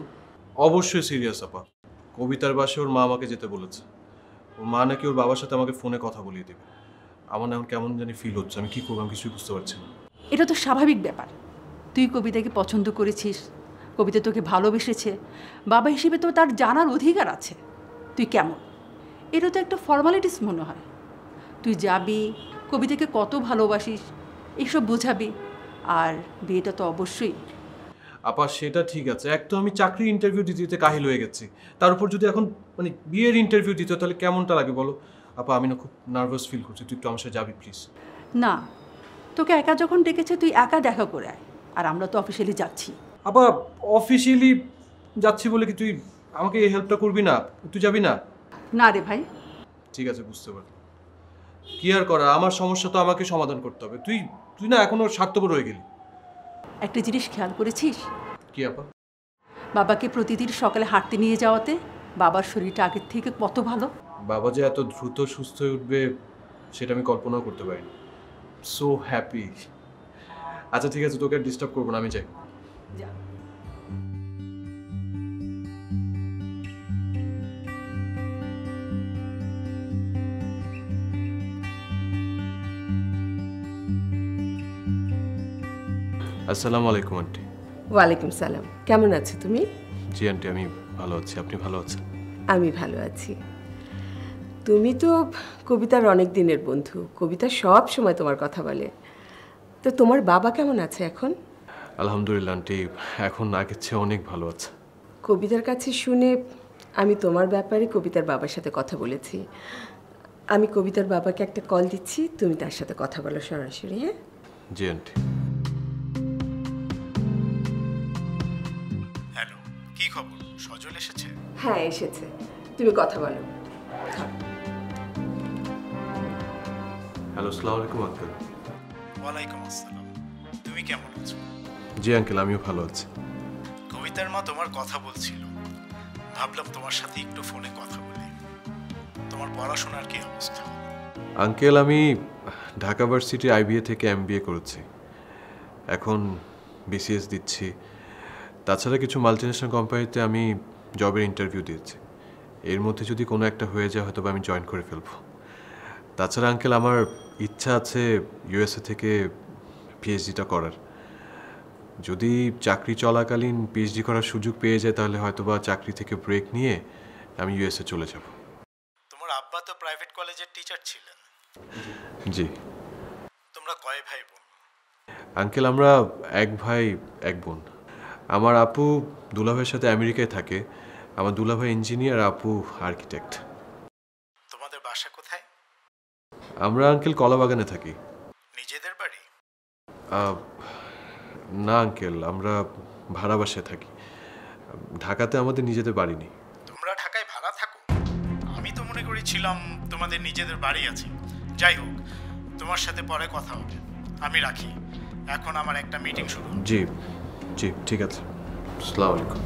অবশ্যই সিরিয়াস আপা। কবিতার বাসায় ওর মা আমাকে যেতে বলেছে। ওর মা নাকি ওর বাবার সাথে আমাকে ফোনে কথা বলিয়ে দেবে। আমার না এখন কেমন জানি ফিল হচ্ছে, আমি কি করবো আমি কিছুই বুঝতে পারছি না। এটা তো স্বাভাবিক ব্যাপার। তুই কবিতাকে পছন্দ করেছিস, কবিতা তোকে ভালোবেসেছে, বাবা হিসেবে তো তার জানার অধিকার আছে তুই কেমন। এটা তো একটা ফর্মালিটিস মনে হয়। তুই যাবি, কবিতাকে কত ভালোবাসিস এইসব বোঝাবি, আর বিয়েটা তো অবশ্যই। আপা সেটা ঠিক আছে, এক তো আমি চাকরি ইন্টারভিউ দিতে দিতে কাহিল হয়ে গেছি, তার উপর যদি এখন মানে বিয়ের ইন্টারভিউ দিতে তাহলে কেমনটা লাগে বলো? আপা আমি না খুব নার্ভাস ফিল করছি, তুই একটু আমার সাথে যাবি প্লিজ? না, তোকে একা যখন ডেকেছে তুই একা দেখা করে আয়, আর আমরা তো অফিসিয়ালি যাচ্ছি। আপা অফিসিয়ালি যাচ্ছি বলে কি তুই আমাকে এই হেল্পটা করবি না? তুই যাবি না? না রে ভাই। ঠিক আছে, বুঝতে পারলাম। কি আর করা, আমার সমস্যা তো আমাকে সমাধান করতে হবে। তুই তুই না এখনো স্বার্থপর হয়ে গেলি। একটা জিনিস খেয়াল করেছিস? কি আপা? বাবাকে প্রতিদিন সকালে হাঁটতে নিয়ে যাওয়াতে বাবার শরীরটা আগের থেকে কত ভালো। বাবা যে এত দ্রুত সুস্থ হয়ে উঠবে সেটা আমি কল্পনাও করতে পারিনি। So happy. আচ্ছা ঠিক আছে, তোকে আর ডিস্টার্ব করবো না, আমি যাই। আসসালামু আলাইকুম আন্টি। ওয়ালাইকুম সালাম। কেমন আছো তুমি? জি আন্টি, আমি ভালো আছি, আপনি ভালো আছেন? আমি ভালো আছি। তুমি তো কবিতার অনেক দিনের বন্ধু, কবিতা সব সময় তোমার কথা বলে। তো তোমার বাবা কেমন আছে এখন? আলহামদুলিল্লাহ আন্টি, এখন আগের চেয়ে অনেক ভালো আছে। কবিতার কাছে শুনে আমি তোমার ব্যাপারে কবিতার বাবার সাথে কথা বলেছি। আমি কবিতার বাবাকে একটা কল দিচ্ছি, তুমি তার সাথে কথা বলো সরাসরি। হ্যাঁ জি আন্টি। হ্যালো, কি খবর? সজল এসেছে? হ্যাঁ এসেছে, তুমি কথা বলো। হ্যালো, আসসালামু আলাইকুম আঙ্কেল। ওয়ালাইকুম আসসালাম। তুমি কেমন আছো? জি আঙ্কেল, আমিও ভালো আছি। কবিতার মা তোমার কথা বলছিল, ভাবলাম তোমার সাথে একটু ফোনে কথা বলি। তোমার পড়াশোনার কি অবস্থা? আঙ্কেল, আমি ঢাকা ভার্সিটি IBA থেকে MBA করেছি, এখন BCS দিচ্ছি। তাছাড়া কিছু মাল্টিনেশনাল কোম্পানিতে আমি জবের ইন্টারভিউ দিয়েছি। এর মধ্যে যদি কোনো একটা হয়ে যায় হয়তো আমি জয়েন করে ফেলবো। তাছাড়া আঙ্কেল, আমার ইচ্ছা আছে USA থেকে PhDটা করার। যদি চাকরি চলাকালীন PhD করার সুযোগ পেয়ে যায় তাহলে হয়তোবা চাকরি থেকে ব্রেক নিয়ে আমি USA চলে যাব। তোমার আব্বা তো প্রাইভেট কলেজের টিচার ছিলেন। জি। তোমরা কয় ভাই বোন? আঙ্কেল, আমরা এক ভাই এক বোন। আমার আপু দুলাভাইয়ের সাথে আমেরিকায় থাকে। আমার দুলাভাই ইঞ্জিনিয়ার, আপু আর্কিটেক্ট। তোমাদের বাসা কোথায়? আমরা আঙ্কেল কলাবাগানে থাকি। নিজেদের বাড়ি? না আঙ্কেল, আমরা ভাড়া বাসায় থাকি। ঢাকাতে আমাদের নিজেদের বাড়ি নেই। তোমরা ঢাকায় ভাড়া থাকো? আমি তো মনে করেছিলাম তোমাদের নিজেদের বাড়ি আছে। যাই হোক, তোমার সাথে পরে কথা হবে। আমি রাখি, এখন আমার একটা মিটিং শুরু। জি জি, ঠিক আছে। আসসালামু আলাইকুম।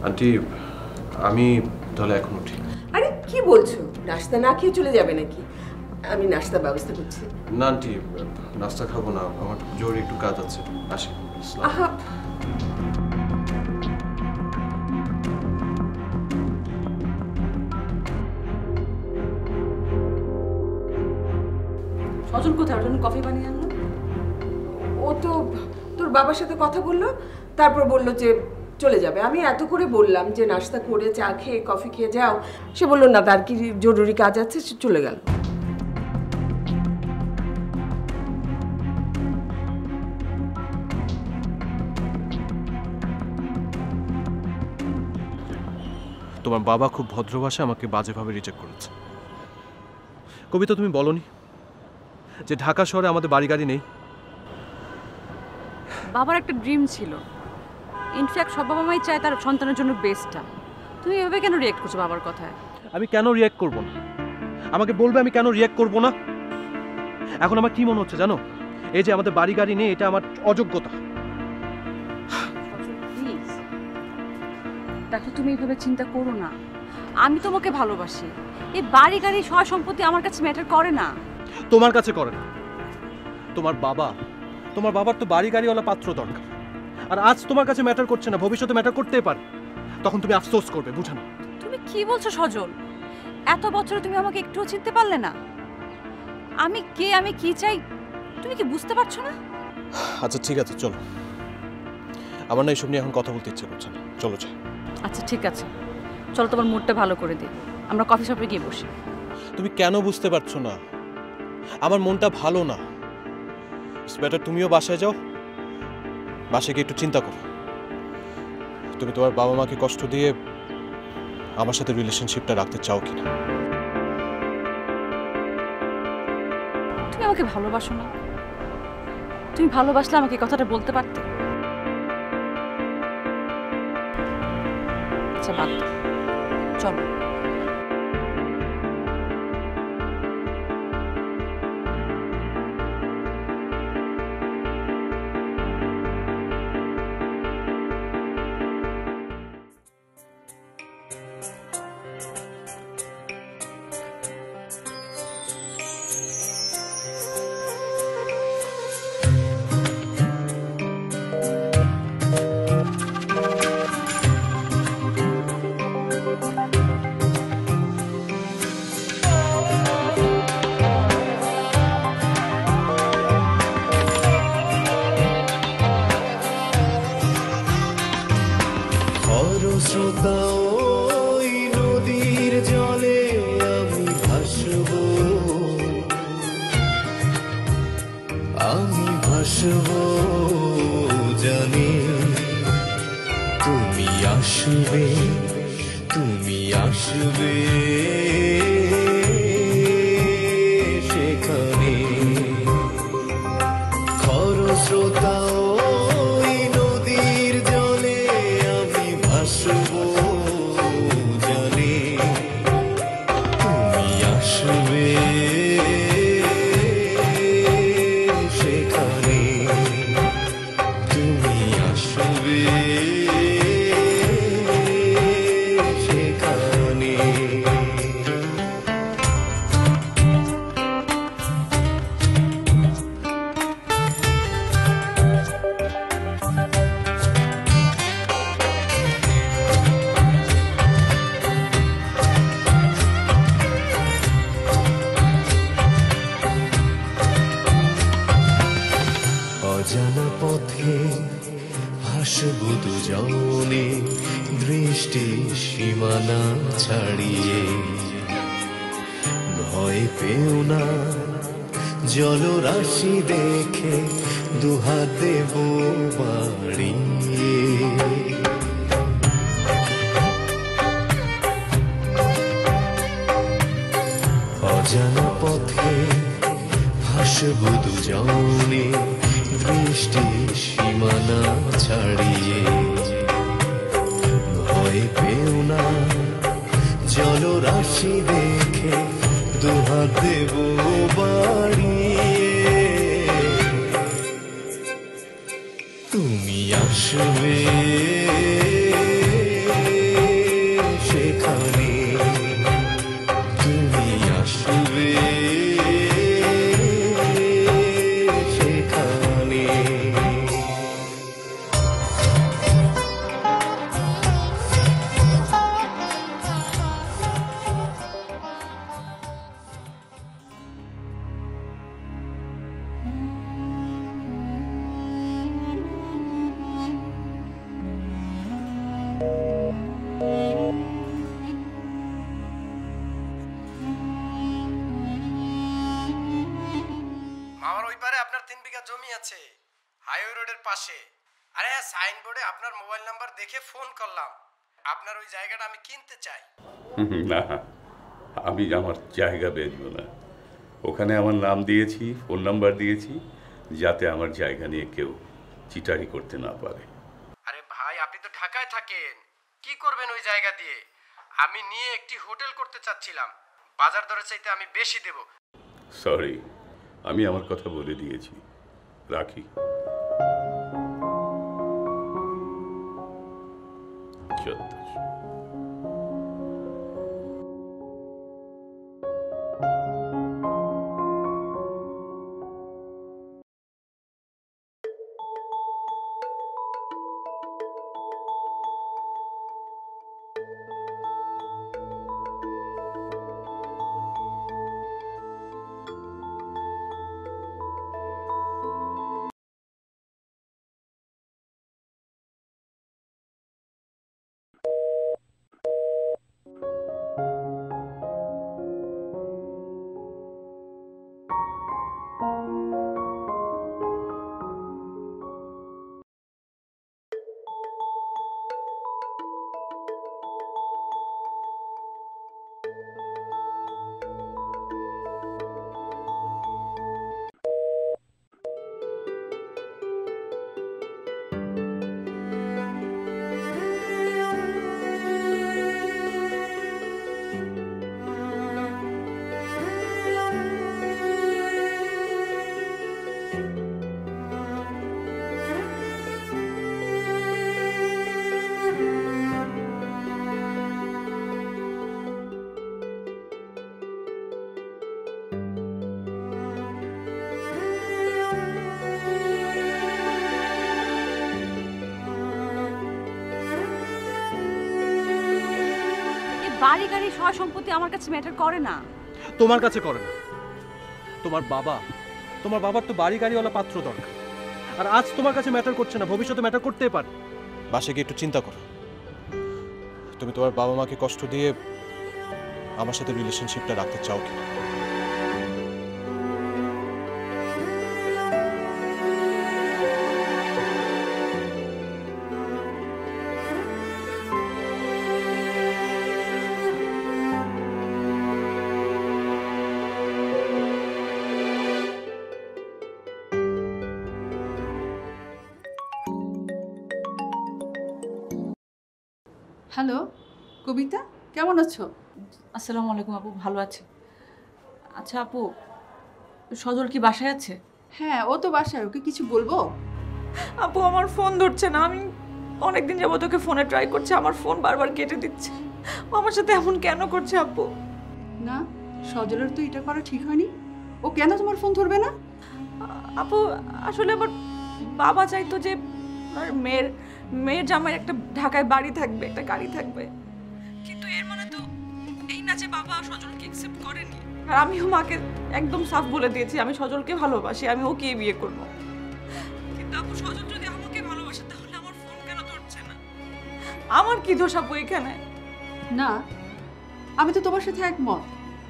আন্টি, আমি তাহলে এখন উঠি। আরে কি বলছো? নাস্তা না খেয়ে চলে যাবে নাকি? আমি নাস্তার ব্যবস্থা করছি। না আন্টি, নাস্তা খাবো না, আমার জোরে একটু কাজ আছে, আসি। আহা, সজল কোথায়? ওর জন্য কফি বানিয়ে আনলো? ও তো তোর বাবার সাথে কথা বললো, তারপর বললো যে চলে যাবে। আমি এত করে বললাম যে নাস্তা করে চা খেয়ে কফি খেয়ে যাও, সে বললো না, তার কি জরুরি কাজ আছে, সে চলে গেল। তোমার বাবা খুব ভদ্র ভাষায় আমাকে বাজেভাবে রিজেক্ট করেছে। কবিতা, তুমি বলনি যে ঢাকা শহরে আমাদের বাড়ি গাড়ি নেই? বাবার একটা ড্রিম ছিল। ইনফ্যাক্ট সব বাবা মাই চায় তার সন্তানের জন্য বেস্টটা। তুমি এভাবে কেন রিয়েক্ট করছো বাবার কথায়? আমি কেন রিয়েক্ট করব না? আমাকে বলবে আমি কেন রিয়েক্ট করব না? এখন আমার কি মনে হচ্ছে জানো? এই যে আমাদের বাড়ি গাড়ি নেই, এটা আমার অযোগ্যতা। প্লিজ দেখো, তুমি এইভাবে চিন্তা করো না। আমি তোমাকে ভালোবাসি। এই বাড়ি গাড়ি সয় সম্পত্তি আমার কাছে ম্যাটার করে না। তোমার কাছে করে না? তোমার বাবার তো বাড়ি গাড়িওয়ালা পাত্র দরকার। আর আজ তোমার কাছে ম্যাটার করছে না, ভবিষ্যতে ম্যাটার করতেই পারে। তখন তুমি আফসোস করবে, বুঝো না? তুমি কি বলছো সজল? এত বছরে তুমি আমাকে একটুও চিনতে পারলে না? আমি কে, আমি কি চাই, তুমি কি বুঝতে পারছো না? আচ্ছা ঠিক আছে, চলো। আমার না এইসব নিয়ে এখন কথা বলতে ইচ্ছে করছে না, চলো যাই। আচ্ছা ঠিক আছে, চলো তোমার মুডটা ভালো করে দিই, আমরা কফি শপে গিয়ে বসি। তুমি কেন বুঝতে পারছো না? আমার মনটা ভালো না। ইটস বেটার তুমিও বাসায় যাও, বাসায় গিয়ে একটু চিন্তা করো। তুমি তোমার বাবা মাকে কষ্ট দিয়ে আমার সাথে রিলেশনশিপটা রাখতে চাও কিনা। তুমি আমাকে ভালোবাসো না? তুমি ভালোবাসলে আমাকে কথাটা বলতে পারতে। আচ্ছা বাদ দাও, চলো। স্রোতা ওই নদীর জলে আমি ভাসবো, আমি ভাসবো, জানি তুমি আসবে, তুমি আসবে সেখানে। খরস্রোতা ওই নদীর জলে আমি ভাসবো, জানি তুমি আসবে ভাসবো দুজনে দৃষ্টি সীমানা ছাড়িয়ে। ভয় পেও না জলরাশি দেখে দুহাত দেব বাড়িয়ে। অজানা পথে ভাসবো দুজনে দৃষ্টি সীমানা ছাড়িয়ে। ভয় পেও না জলরাশি দেখে দুহাত দেব বাড়িয়ে। তুমি আসবে সেখানে, তুমি আসবে সেখানে। আমার ওই পারে আপনার 3 বিঘা জমি আছে, হাইওয়ে রোডের পাশে। আরে সাইনবোর্ডে আপনার মোবাইল নাম্বার দেখে ফোন করলাম, আপনার ওই জায়গাটা আমি কিনতে চাই। না, আমি আমার জায়গা বেচবো না। ওখানে আমার নাম দিয়েছি, ফোন নাম্বার দিয়েছি, যাতে আমার জায়গা নিয়ে কেউ চিটারি করতে না পারে। আরে ভাই, আপনি তো ঢাকায় থাকেন, কি করবেন ওই জায়গা দিয়ে? আমি নিয়ে একটি হোটেল করতে চাচ্ছিলাম, বাজার দরের চাইতে আমি বেশি দেব। সরি, আমি আমার কথা বলে দিয়েছি, রাখি। বাড়ি গাড়ি সয় সম্পত্তি আমার কাছে ম্যাটার করে না। তোমার কাছে করে না, তোমার বাবার তো বাড়ি গাড়িওয়ালা পাত্র দরকার। আর আজ তোমার কাছে ম্যাটার করছে না, ভবিষ্যতে ম্যাটার করতেই পারে। বাসে গিয়ে একটু চিন্তা করো, তুমি তোমার বাবা মাকে কষ্ট দিয়ে আমার সাথে রিলেশনশিপটা রাখতে চাও কিনা। হ্যালো কবিতা, কেমন আছো? আসসালামু আলাইকুম আপু, ভালো আছি। আচ্ছা আপু, সজল কি বাসায় আছে? হ্যাঁ, ও তো বাসায়। ওকে কিছু বলবো? আপু আমার ফোন ধরছে না, আমি অনেকদিন যাবত ওকে ফোনে ট্রাই করছি, আমার ফোন বারবার কেটে দিচ্ছে। ও আমার সাথে এমন কেন করছে আপু? না, সজলের তো এটা করা ঠিক হয়নি। ও কেন তোমার ফোন ধরবে না? আপু আসলে আমার বাবা চাইতো যে মেয়ের জামাই একটা ঢাকায় বাড়ি থাকবে, একটা গাড়ি থাকবে, কিন্তু এর মানে তো এই না যে বাবা সজলকে অ্যাকসেপ্ট করেনি। আর আমিও মাকে একদম সাফ বলে দিয়েছি আমি সজলকে ভালোবাসি, আমি ওকে বিয়ে করব। কিন্তু আপু সজল যদি আমাকে ভালোবাসে তাহলে আমার ফোন আমার কি দোষ আপু এখানে? না, আমি তো তোমার সাথে একমত।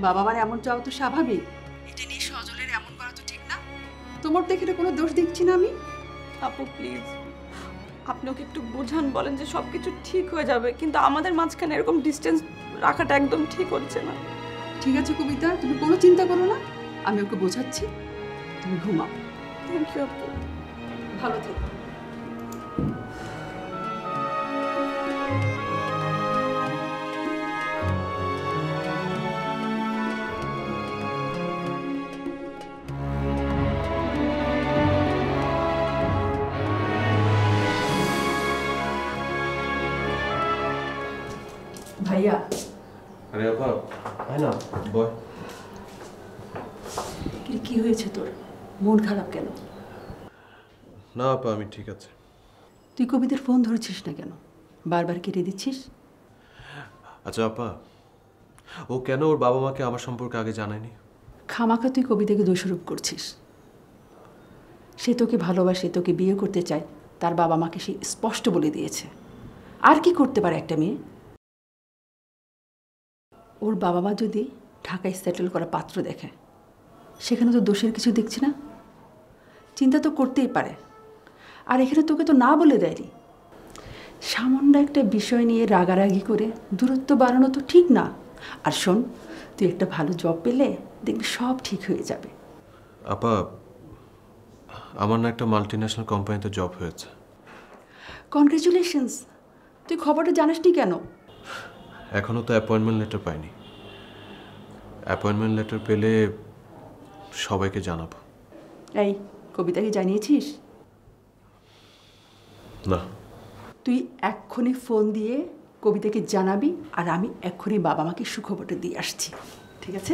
বাবা মার এমন চাওয়া তো স্বাভাবিক। এটা নিয়ে সজলের এমন করা তো ঠিক না। তোমার দেখে কোনো দোষ দেখছি না আমি। আপু প্লিজ, আপনি ওকে একটু বোঝান, বলেন যে সবকিছু ঠিক হয়ে যাবে, কিন্তু আমাদের মাঝখানে এরকম ডিস্টেন্স রাখাটা একদম ঠিক হচ্ছে না। ঠিক আছে কবিতা, তুমি কোনো চিন্তা করো না, আমি ওকে বোঝাচ্ছি। তুমি ঘুমাও। থ্যাংক ইউ আপু, ভালো থেকো। ভাইয়া। আরে আপা, আয় না, বয়। কি হয়েছে তোর? মন খারাপ কেন? না আপা, আমি ঠিক আছে। তুই কবিতার ফোন ধরেছিস না কেন? বারবার কেটে দিচ্ছিস। আচ্ছা আপা, ও কেন ওর বাবা মাকে আমার সম্পর্কে আগে জানায়নি? খামাখা তুই কবিতাকে দোষারোপ করছিস। সে তোকে ভালোবাসে, তোকে বিয়ে করতে চায়, তার বাবা মাকে সে স্পষ্ট বলে দিয়েছে। আর কি করতে পারে একটা মেয়ে? ওর বাবা মা যদি ঢাকায় সেটেল করা পাত্র দেখে, সেখানে তো দোষের কিছু দেখছি না। চিন্তা তো করতেই পারে। আর এখানে তোকে তো না বলে দেয়নি। সামান্য একটা বিষয় নিয়ে রাগারাগি করে দূরত্ব বাড়ানো তো ঠিক না। আর শোন, তুই একটা ভালো জব পেলে দেখবি সব ঠিক হয়ে যাবে। আপা, আমার না একটা মাল্টিন্যাশনাল কোম্পানিতে জব হয়েছে। কনগ্রেচুলেশনস। তুই খবরটা জানিসনি কেন? এখনও তো অ্যাপয়েন্টমেন্ট লেটার পাইনি। অ্যাপয়েন্টমেন্ট লেটার পেলে সবাইকে জানাবো। এই কবিতাকে জানিয়েছিস? না। তুই এক্ষুনি ফোন দিয়ে কবিতাকে জানাবি, আর আমি এক্ষুনি বাবা মাকে সুখবরটা দিয়ে আসছি, ঠিক আছে?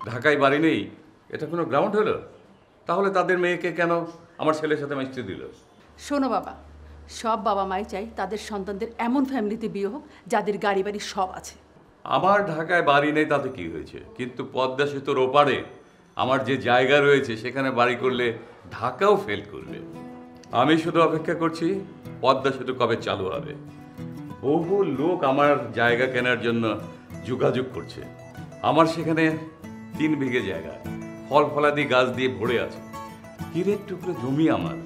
ঢাকায় বাড়ি নেই, এটা কোনো গ্রাউন্ড হলো? তাহলে তাদের মেয়েকে কেন আমার ছেলের সাথে মিশতে দিল? শোনো বাবা, সব বাবা মাই চাই তাদের সন্তানদের এমন ফ্যামিলিতে বিয়ে হোক যাদের গাড়ি বাড়ি সব আছে। আমার ঢাকায় বাড়ি নেই তাতে কি হয়েছে, কিন্তু পদ্মা সেতুর ওপারে আমার যে জায়গা রয়েছে সেখানে বাড়ি করলে ঢাকাও ফেল করবে। আমি শুধু অপেক্ষা করছি পদ্মা সেতু কবে চালু হবে। বহু লোক আমার জায়গা কেনার জন্য যোগাযোগ করছে। আমার সেখানে 3 বিঘে জায়গা, ফল ফলাদি গাছ দিয়ে ভরে আছে। হীরের টুকরো জমি আমার।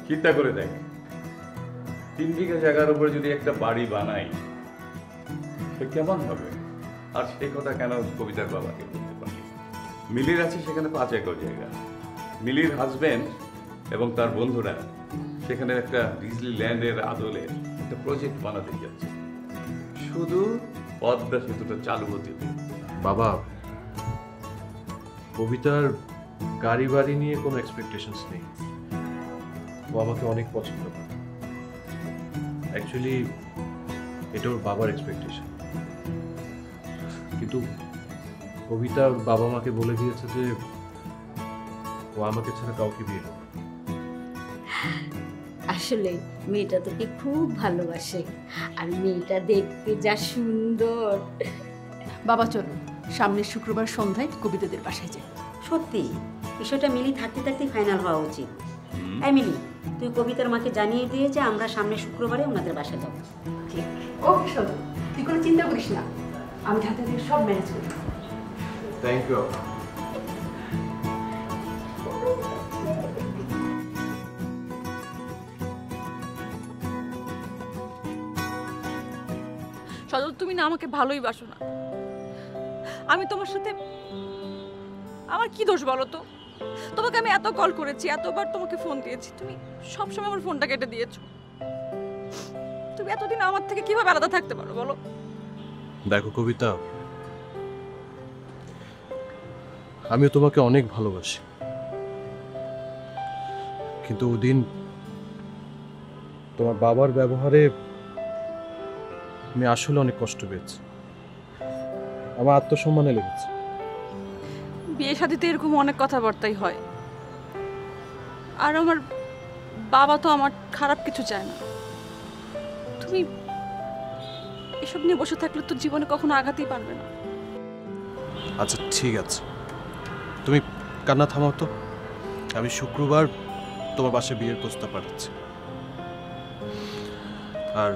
চিন্তা করে দেখ, 3 বিঘা জায়গার উপরে যদি একটা বাড়ি বানাই সে কেমন হবে? আর সেই কথা কেন কবিতার বাবাকে বলতে পারি? মিলির আছে সেখানে 5 একর জায়গা। মিলির হাজবেন্ড এবং তার বন্ধুরা সেখানে একটা ডিজনিল্যান্ডের আদলে একটা প্রজেক্ট বানাতে যাচ্ছে। শুধু পদ্মা সেতুটা চালু হতে হবে। বাবা, কবিতার গাড়ি বাড়ি নিয়ে কোনো এক্সপেকটেশনস নেই। ও আমাকে অনেক পছন্দ করে। অ্যাকচুয়ালি এটা ওর বাবার এক্সপেকটেশন, কিন্তু কবিতা ওর বাবা মাকে বলে দিয়েছে যে ও আমাকে ছাড়া কাউকে বিয়ে করবে। আসলে মেয়েটা তোকে খুব ভালোবাসে, আর মেয়েটা দেখতে যা সুন্দর। বাবা চলো, সামনের শুক্রবার সন্ধ্যায় কবিতাদের বাসায় যাই। সত্যি বিষয়টা মিলি থাকতে থাকতে ফাইনাল হওয়া উচিত। এই মিলি, তুই কবিতার মাকে জানিয়ে দিয়ে যে আমরা সামনের শুক্রবারে ওনাদের বাসায় যাবো। ঠিক। ওকে শোনো, তুই কোনো চিন্তা করিস না, আমি হাতে দিয়ে সব ম্যানেজ করি। Thank you. সজল, তুমি না আমাকে ভালোই বাসো না। আমি তোমার সাথে আমার কি দোষ বলো তো? তোমাকে আমি এত কল করেছি, এতবার তোমাকে ফোন দিয়েছি, তুমি সবসময় আমার ফোনটা কেটে দিয়েছো। তুমি এতদিন আমার থেকে কিভাবে আলাদা থাকতে পারো বলো? দেখো কবিতা, আমিও তোমাকে অনেক ভালোবাসি, কিন্তু ওদিন তোমার বাবার ব্যবহারে আমি আসলে অনেক কষ্ট পেয়েছি। আমার আত্মসম্মানে লেগেছে। বিয়ে শাদিতে এরকম অনেক কথাবার্তাই হয়। আর আমার বাবা তো আমার খারাপ কিছু চায় না। তুমি এসব নিয়ে বসে থাকলে তো জীবনে কখনো আগাতেই পারবে না। আচ্ছা ঠিক আছে, তুমি কান্না থামাও তো। আমি শুক্রবার তোমার বাসায় বিয়ের প্রস্তাব পাঠাচ্ছি, আর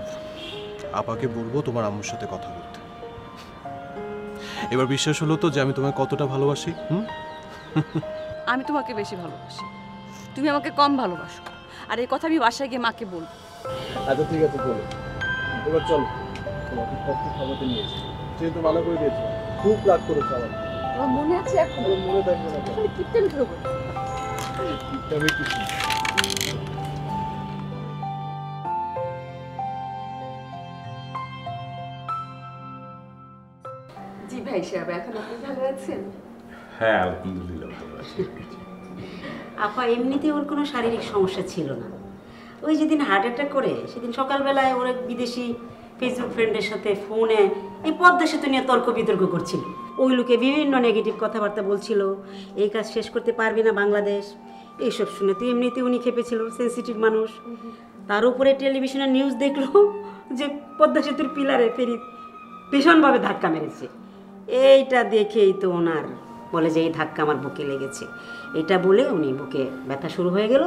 আপাকে বলবো তোমার আম্মুর সাথে কথা বলতে। এবার বিশ্বাস হলো তো যে আমি তোমায় কতটা ভালোবাসি? আমি তোমাকে বেশি ভালোবাসি, তুমি আমাকে কম ভালোবাসো। আর এই কথা আমি বাসায় গিয়ে মাকে বলবো। আচ্ছা ঠিক আছে, বলো। এবার চলো, তোমাকে কত খাবারতে নিয়েছি, যেহেতু মানা করে দিয়েছি। খুব রাগ করেছো আমার। আমার মনে আছে এখন? মনে থাকবে না। আসলে কিপটেম ধরে বলছি। কিপটেমে কিছু। জি ভাই সাহেব, এখন আপনি ভালো আছেন? হ্যাঁ আলহামদুলিল্লাহ ভালো আছি। আপা এমনিতে ওর কোনো শারীরিক সমস্যা ছিল না। ওই যেদিন হার্ট অ্যাটাক করে সেদিন সকালবেলায় ওর এক বিদেশি ফেসবুক ফ্রেন্ডের সাথে ফোনে এই পদ্মা সেতু নিয়ে তর্ক বিতর্ক করছিল। ওই লোকে বিভিন্ন নেগেটিভ কথাবার্তা বলছিল, এই কাজ শেষ করতে পারবে না বাংলাদেশ, এইসব শুনে তো এমনিতে উনি খেপেছিল, সেন্সিটিভ মানুষ। তার উপরে টেলিভিশনের নিউজ দেখলো যে পদ্মা সেতুর পিলারে ফেরি ভীষণভাবে ধাক্কা মেরেছে। এইটা দেখেই তো ওনার বলে যে এই ধাক্কা আমার বুকে লেগেছে, এটা বলে উনি বুকে ব্যথা শুরু হয়ে গেল,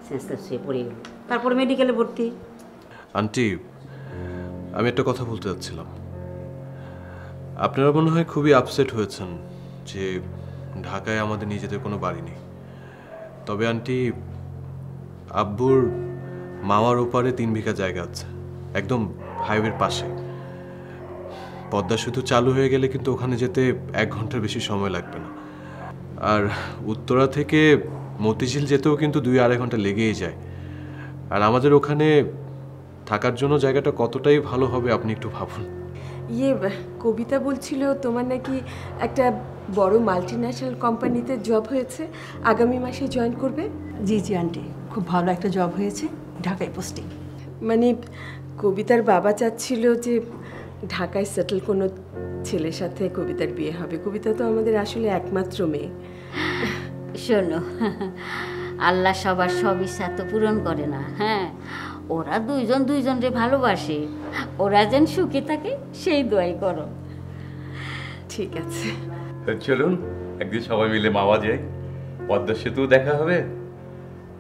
সেন্সলেস হয়ে পড়ে গেল। তারপর মেডিকেলে ভর্তি। আন্টি, আমি একটা কথা বলতে চাচ্ছিলাম। আপনারা মনে হয় খুবই আপসেট হয়েছেন যে ঢাকায় আমাদের নিজেদের কোনো বাড়ি নেই। তবে আন্টি, আব্বুর মামার ওপারে 3 বিঘা জায়গা আছে, একদম হাইওয়ের পাশে। পদ্মা সেতু চালু হয়ে গেলে কিন্তু ওখানে যেতে 1 ঘন্টার বেশি সময় লাগবে না। আর উত্তরা থেকে মতিঝিল যেতেও কিন্তু 2-2.5 ঘন্টা লেগেই যায়। আর আমাদের ওখানে থাকার জন্য জায়গাটা কতটাই ভালো হবে আপনি একটু ভাবুন। কবিতা বলছিল তোমার নাকি একটা বড় মাল্টিন্যাশনাল কোম্পানিতে জব হয়েছে, আগামী মাসে জয়েন করবে? জি জি আন্টি, খুব ভালো একটা জব হয়েছে, ঢাকায় পোস্টিং। মানে কবিতার বাবা চাচ্ছিল যে ঢাকায় সেটেল কোনো ছেলের সাথে কবিতার বিয়ে হবে। কবিতা তো আমাদের আসলে একমাত্র মেয়ে। শোনো, আল্লাহ সবার সব ইচ্ছা তো পূরণ করে না। হ্যাঁ, ওরা দুইজনরে ভালোবাসে, ওরা যেন সুখে থাকে সেই দোয়াই করো। ঠিক আছে, চলুন একদিন সবাই মিলে মাওয়া যাই, পদ্মা সেতু দেখা হবে,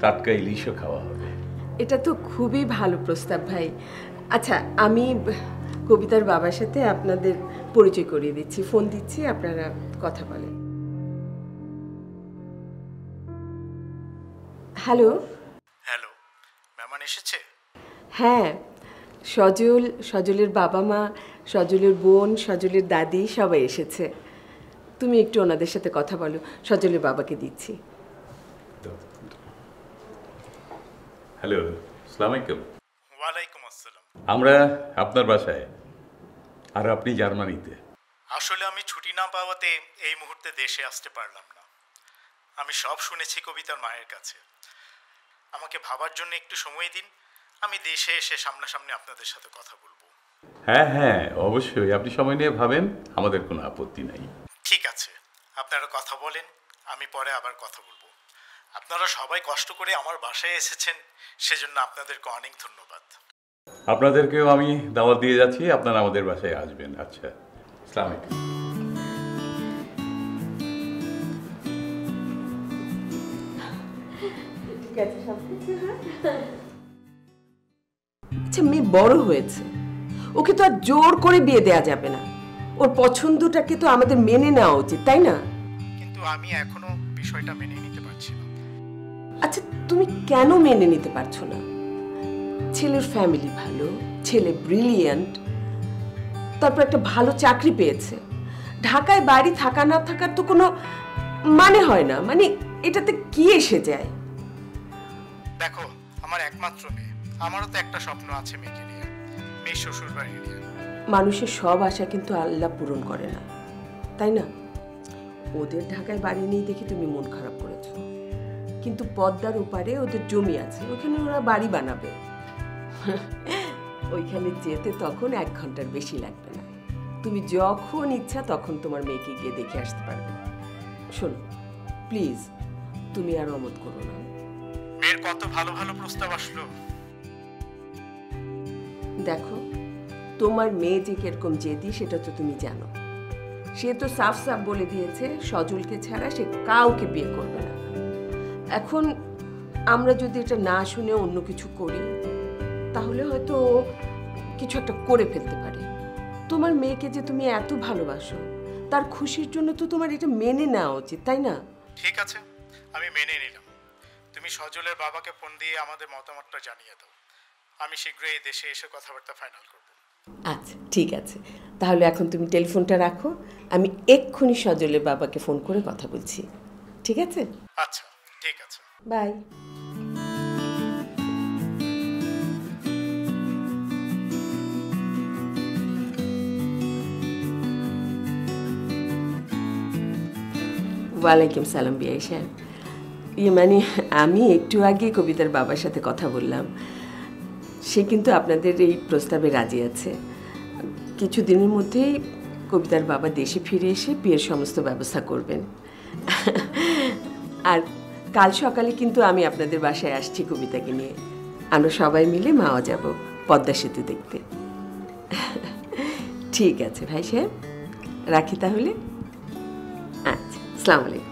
টাটকা ইলিশও খাওয়া হবে। এটা তো খুবই ভালো প্রস্তাব ভাই। আচ্ছা, আমি কবিতার বাবার সাথে আপনাদের পরিচয় করিয়ে দিচ্ছি, ফোন দিচ্ছি, আপনারা কথা বলেন। হ্যালো। হ্যালো, মেহমান এসেছে? হ্যাঁ, সজলের বাবা মা, সজলের বোন, সজলের দাদি সবাই এসেছে। তুমি একটু ওনাদের সাথে কথা বলো, সজলের বাবাকে দিচ্ছি। হ্যালো, আসসালামু আলাইকুম। ওয়ালাইকুম আসসালাম। আমরা আপনার বাসায়, আর আপনি জার্মানিতে। আসলে আমি ছুটি না পাওয়াতে এই মুহূর্তে দেশে আসতে পারলাম না। আমি সব শুনেছি কবিতার মায়ের কাছে। আমাকে ভাবার জন্য একটু সময় দিন, আমি দেশে এসে সামনাসামনি আপনাদের সাথে কথা বলবো। হ্যাঁ হ্যাঁ অবশ্যই, আপনি সময় নিয়ে ভাবেন, আমাদের কোনো আপত্তি নাই। ঠিক আছে, আপনারা কথা বলেন, আমি পরে আবার কথা বলবো। আপনারা সবাই কষ্ট করে আমার বাসায় এসেছেন, সেজন্য আপনাদেরকে অনেক ধন্যবাদ। আপনাদেরকেও আমি দাওয়াত দিয়ে যাচ্ছি, আপনারা আমাদের বাসায় আসবেন। আচ্ছা, আসসালামু আলাইকুম। ঠিক আছে, সব কিছু। আচ্ছা, মেয়ে বড় হয়েছে, ওকে তো আর জোর করে বিয়ে দেয়া যাবে না। ওর পছন্দটাকে তো আমাদের মেনে নেওয়া উচিত, তাই না? কিন্তু আমি এখনো বিষয়টা মেনে নিতে পারছি না। আচ্ছা, তুমি কেন মেনে নিতে পারছো না? ছেলের ফ্যামিলি ভালো, ছেলে ব্রিলিয়ান্ট, তারপর একটা ভালো চাকরি পেয়েছে। ঢাকায় বাড়ি থাকা না থাকার তো কোনো মানে হয় না, মানে এটাতে কি এসে যায়? দেখো, আমার একমাত্র মেয়ে, আমারও তো একটা স্বপ্ন আছে মেয়েকে নিয়ে, মেয়ে শ্বশুর বাড়ি নিয়ে। মানুষের সব আশা কিন্তু আল্লাহ পূরণ করে না, তাই না? ওদের ঢাকায় বাড়ি নেই দেখে তুমি মন খারাপ করেছো, কিন্তু পদ্মার ওপারে ওদের জমি আছে, ওখানে ওরা বাড়ি বানাবে। ওইখানে যেতে তখন 1 ঘন্টার বেশি লাগবে না। তুমি যখন ইচ্ছা তখন তোমার মেয়েকে গিয়ে দেখে আসতে পারবে। শোনো প্লিজ, তুমি আর অমত করো না। কত ভালো ভালো প্রস্তাব আসলো। দেখো, তোমার মেয়ে যে কিরকম জেদি সেটা তো তুমি জানো। সে তো সাফ সাফ বলে দিয়েছে সজলকে ছাড়া সে কাউকে বিয়ে করবে না। এখন আমরা যদি এটা না শুনে অন্য কিছু করি তাহলে হয়তো ও কিছু একটা করে ফেলতে পারে। তোমার মেয়েকে যে তুমি এত ভালোবাসো, তার খুশির জন্য তো তোমার এটা মেনে নেওয়া উচিত, তাই না? ঠিক আছে, আমি মেনে নিলাম। তুমি সজলের বাবাকে ফোন দিয়ে আমাদের মতামতটা জানিয়ে দাও। আমি শীঘ্রই এই দেশে এসে কথাবার্তা ফাইনাল করব। আচ্ছা ঠিক আছে, তাহলে এখন তুমি টেলিফোনটা রাখো, আমি এক্ষুনি সজলের বাবাকে ফোন করে কথা বলছি। ঠিক আছে? আচ্ছা ঠিক আছে, বাই। ওয়ালাইকুম সালাম বিআই সাহেব। মানে আমি একটু আগে কবিতার বাবার সাথে কথা বললাম। সে কিন্তু আপনাদের এই প্রস্তাবে রাজি আছে। কিছুদিনের মধ্যেই কবিতার বাবা দেশে ফিরে এসে বিয়ের সমস্ত ব্যবস্থা করবেন। আর কাল সকালে কিন্তু আমি আপনাদের বাসায় আসছি কবিতাকে নিয়ে। আমরা সবাই মিলে মাওয়া যাব পদ্মা সেতু দেখতে। ঠিক আছে ভাই সাহেব, রাখি তাহলে। আচ্ছা, আসসালামু আলাইকুম।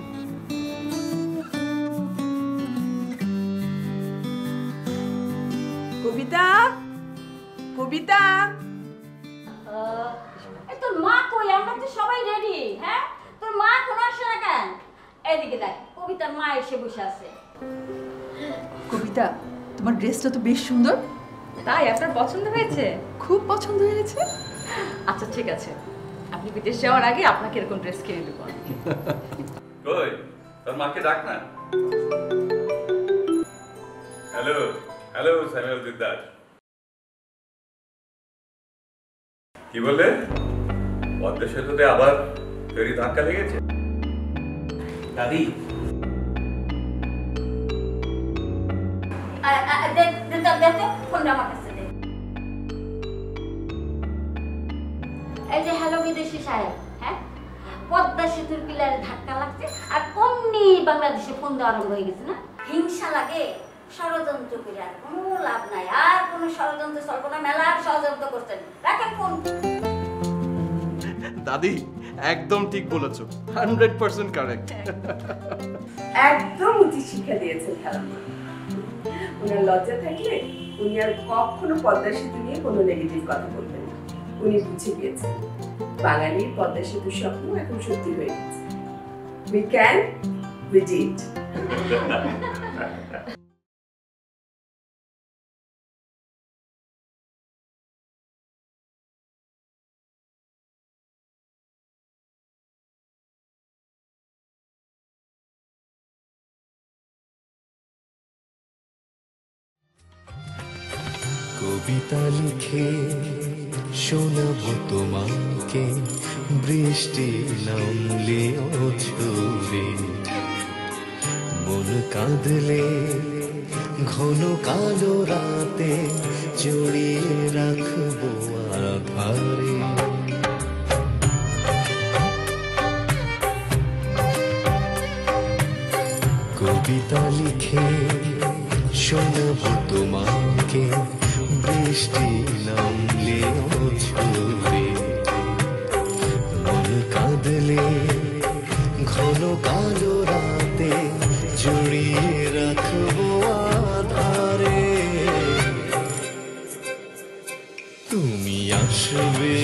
কবিতা, কবিতা, তোর মা কই? আমরা তো সবাই রেডি। হ্যাঁ, তোর মা কোন আসে না কেন? এদিকে দেখ, কবিতার মা এসে বসে আছে। কবিতা, তোমার ড্রেসটা তো বেশ সুন্দর। তাই আপনার পছন্দ হয়েছে? খুব পছন্দ হয়েছে। আচ্ছা ঠিক আছে, আপনি বিদেশ যাওয়ার আগে আপনাকে এরকম ড্রেস কিনে দেবো। কই তোর মাকে ডাক না। হ্যালো হ্যালো স্যামুয়েল দিদার, কি বললে? পদ্মা সেতুতে আবার ফেরি ধাক্কা লেগেছে? দাদি, এই যে হ্যালো বিদেশি সাহেব, হ্যাঁ, পদ্মা সেতুর পিলারে ধাক্কা লাগছে আর অমনি বাংলাদেশে ফোন দেওয়া আরম্ভ হয়ে গেছে না? হিংসা লাগে, ষড়যন্ত্র করে আর কোনো লাভ নাই। আর কোনো ষড়যন্ত্র চলবো না, মেলার ষড়যন্ত্র করছেন। রাখেন ফোন। দাদি একদম ঠিক বলেছো, 100% কারেক্ট। একদম উচিত শিক্ষা দিয়েছেন খালাম্মা। ওনার লজ্জা থাকলে উনি আর কখনো পদ্মা সেতু নিয়ে কোনো নেগেটিভ কথা বলবেন না। উনি বুঝে গিয়েছেন বাঙালির পদ্মা সেতুর স্বপ্ন এখন সত্যি হয়ে গেছে। We can, we did. কবিতা লিখে শোনাবো তোমাকে, বৃষ্টি নামলেও ছুড়ে, মন কাঁদলে ঘন কালো রাতে জড়িয়ে রাখবো আধারে। কবিতা লিখে শোনাবো তোমাকে, বৃষ্টি নামলেও ছুড়ে, মন কাঁদলে ঘন কালো রাতে জড়িয়ে রাখবো আধারে। তুমি আসবে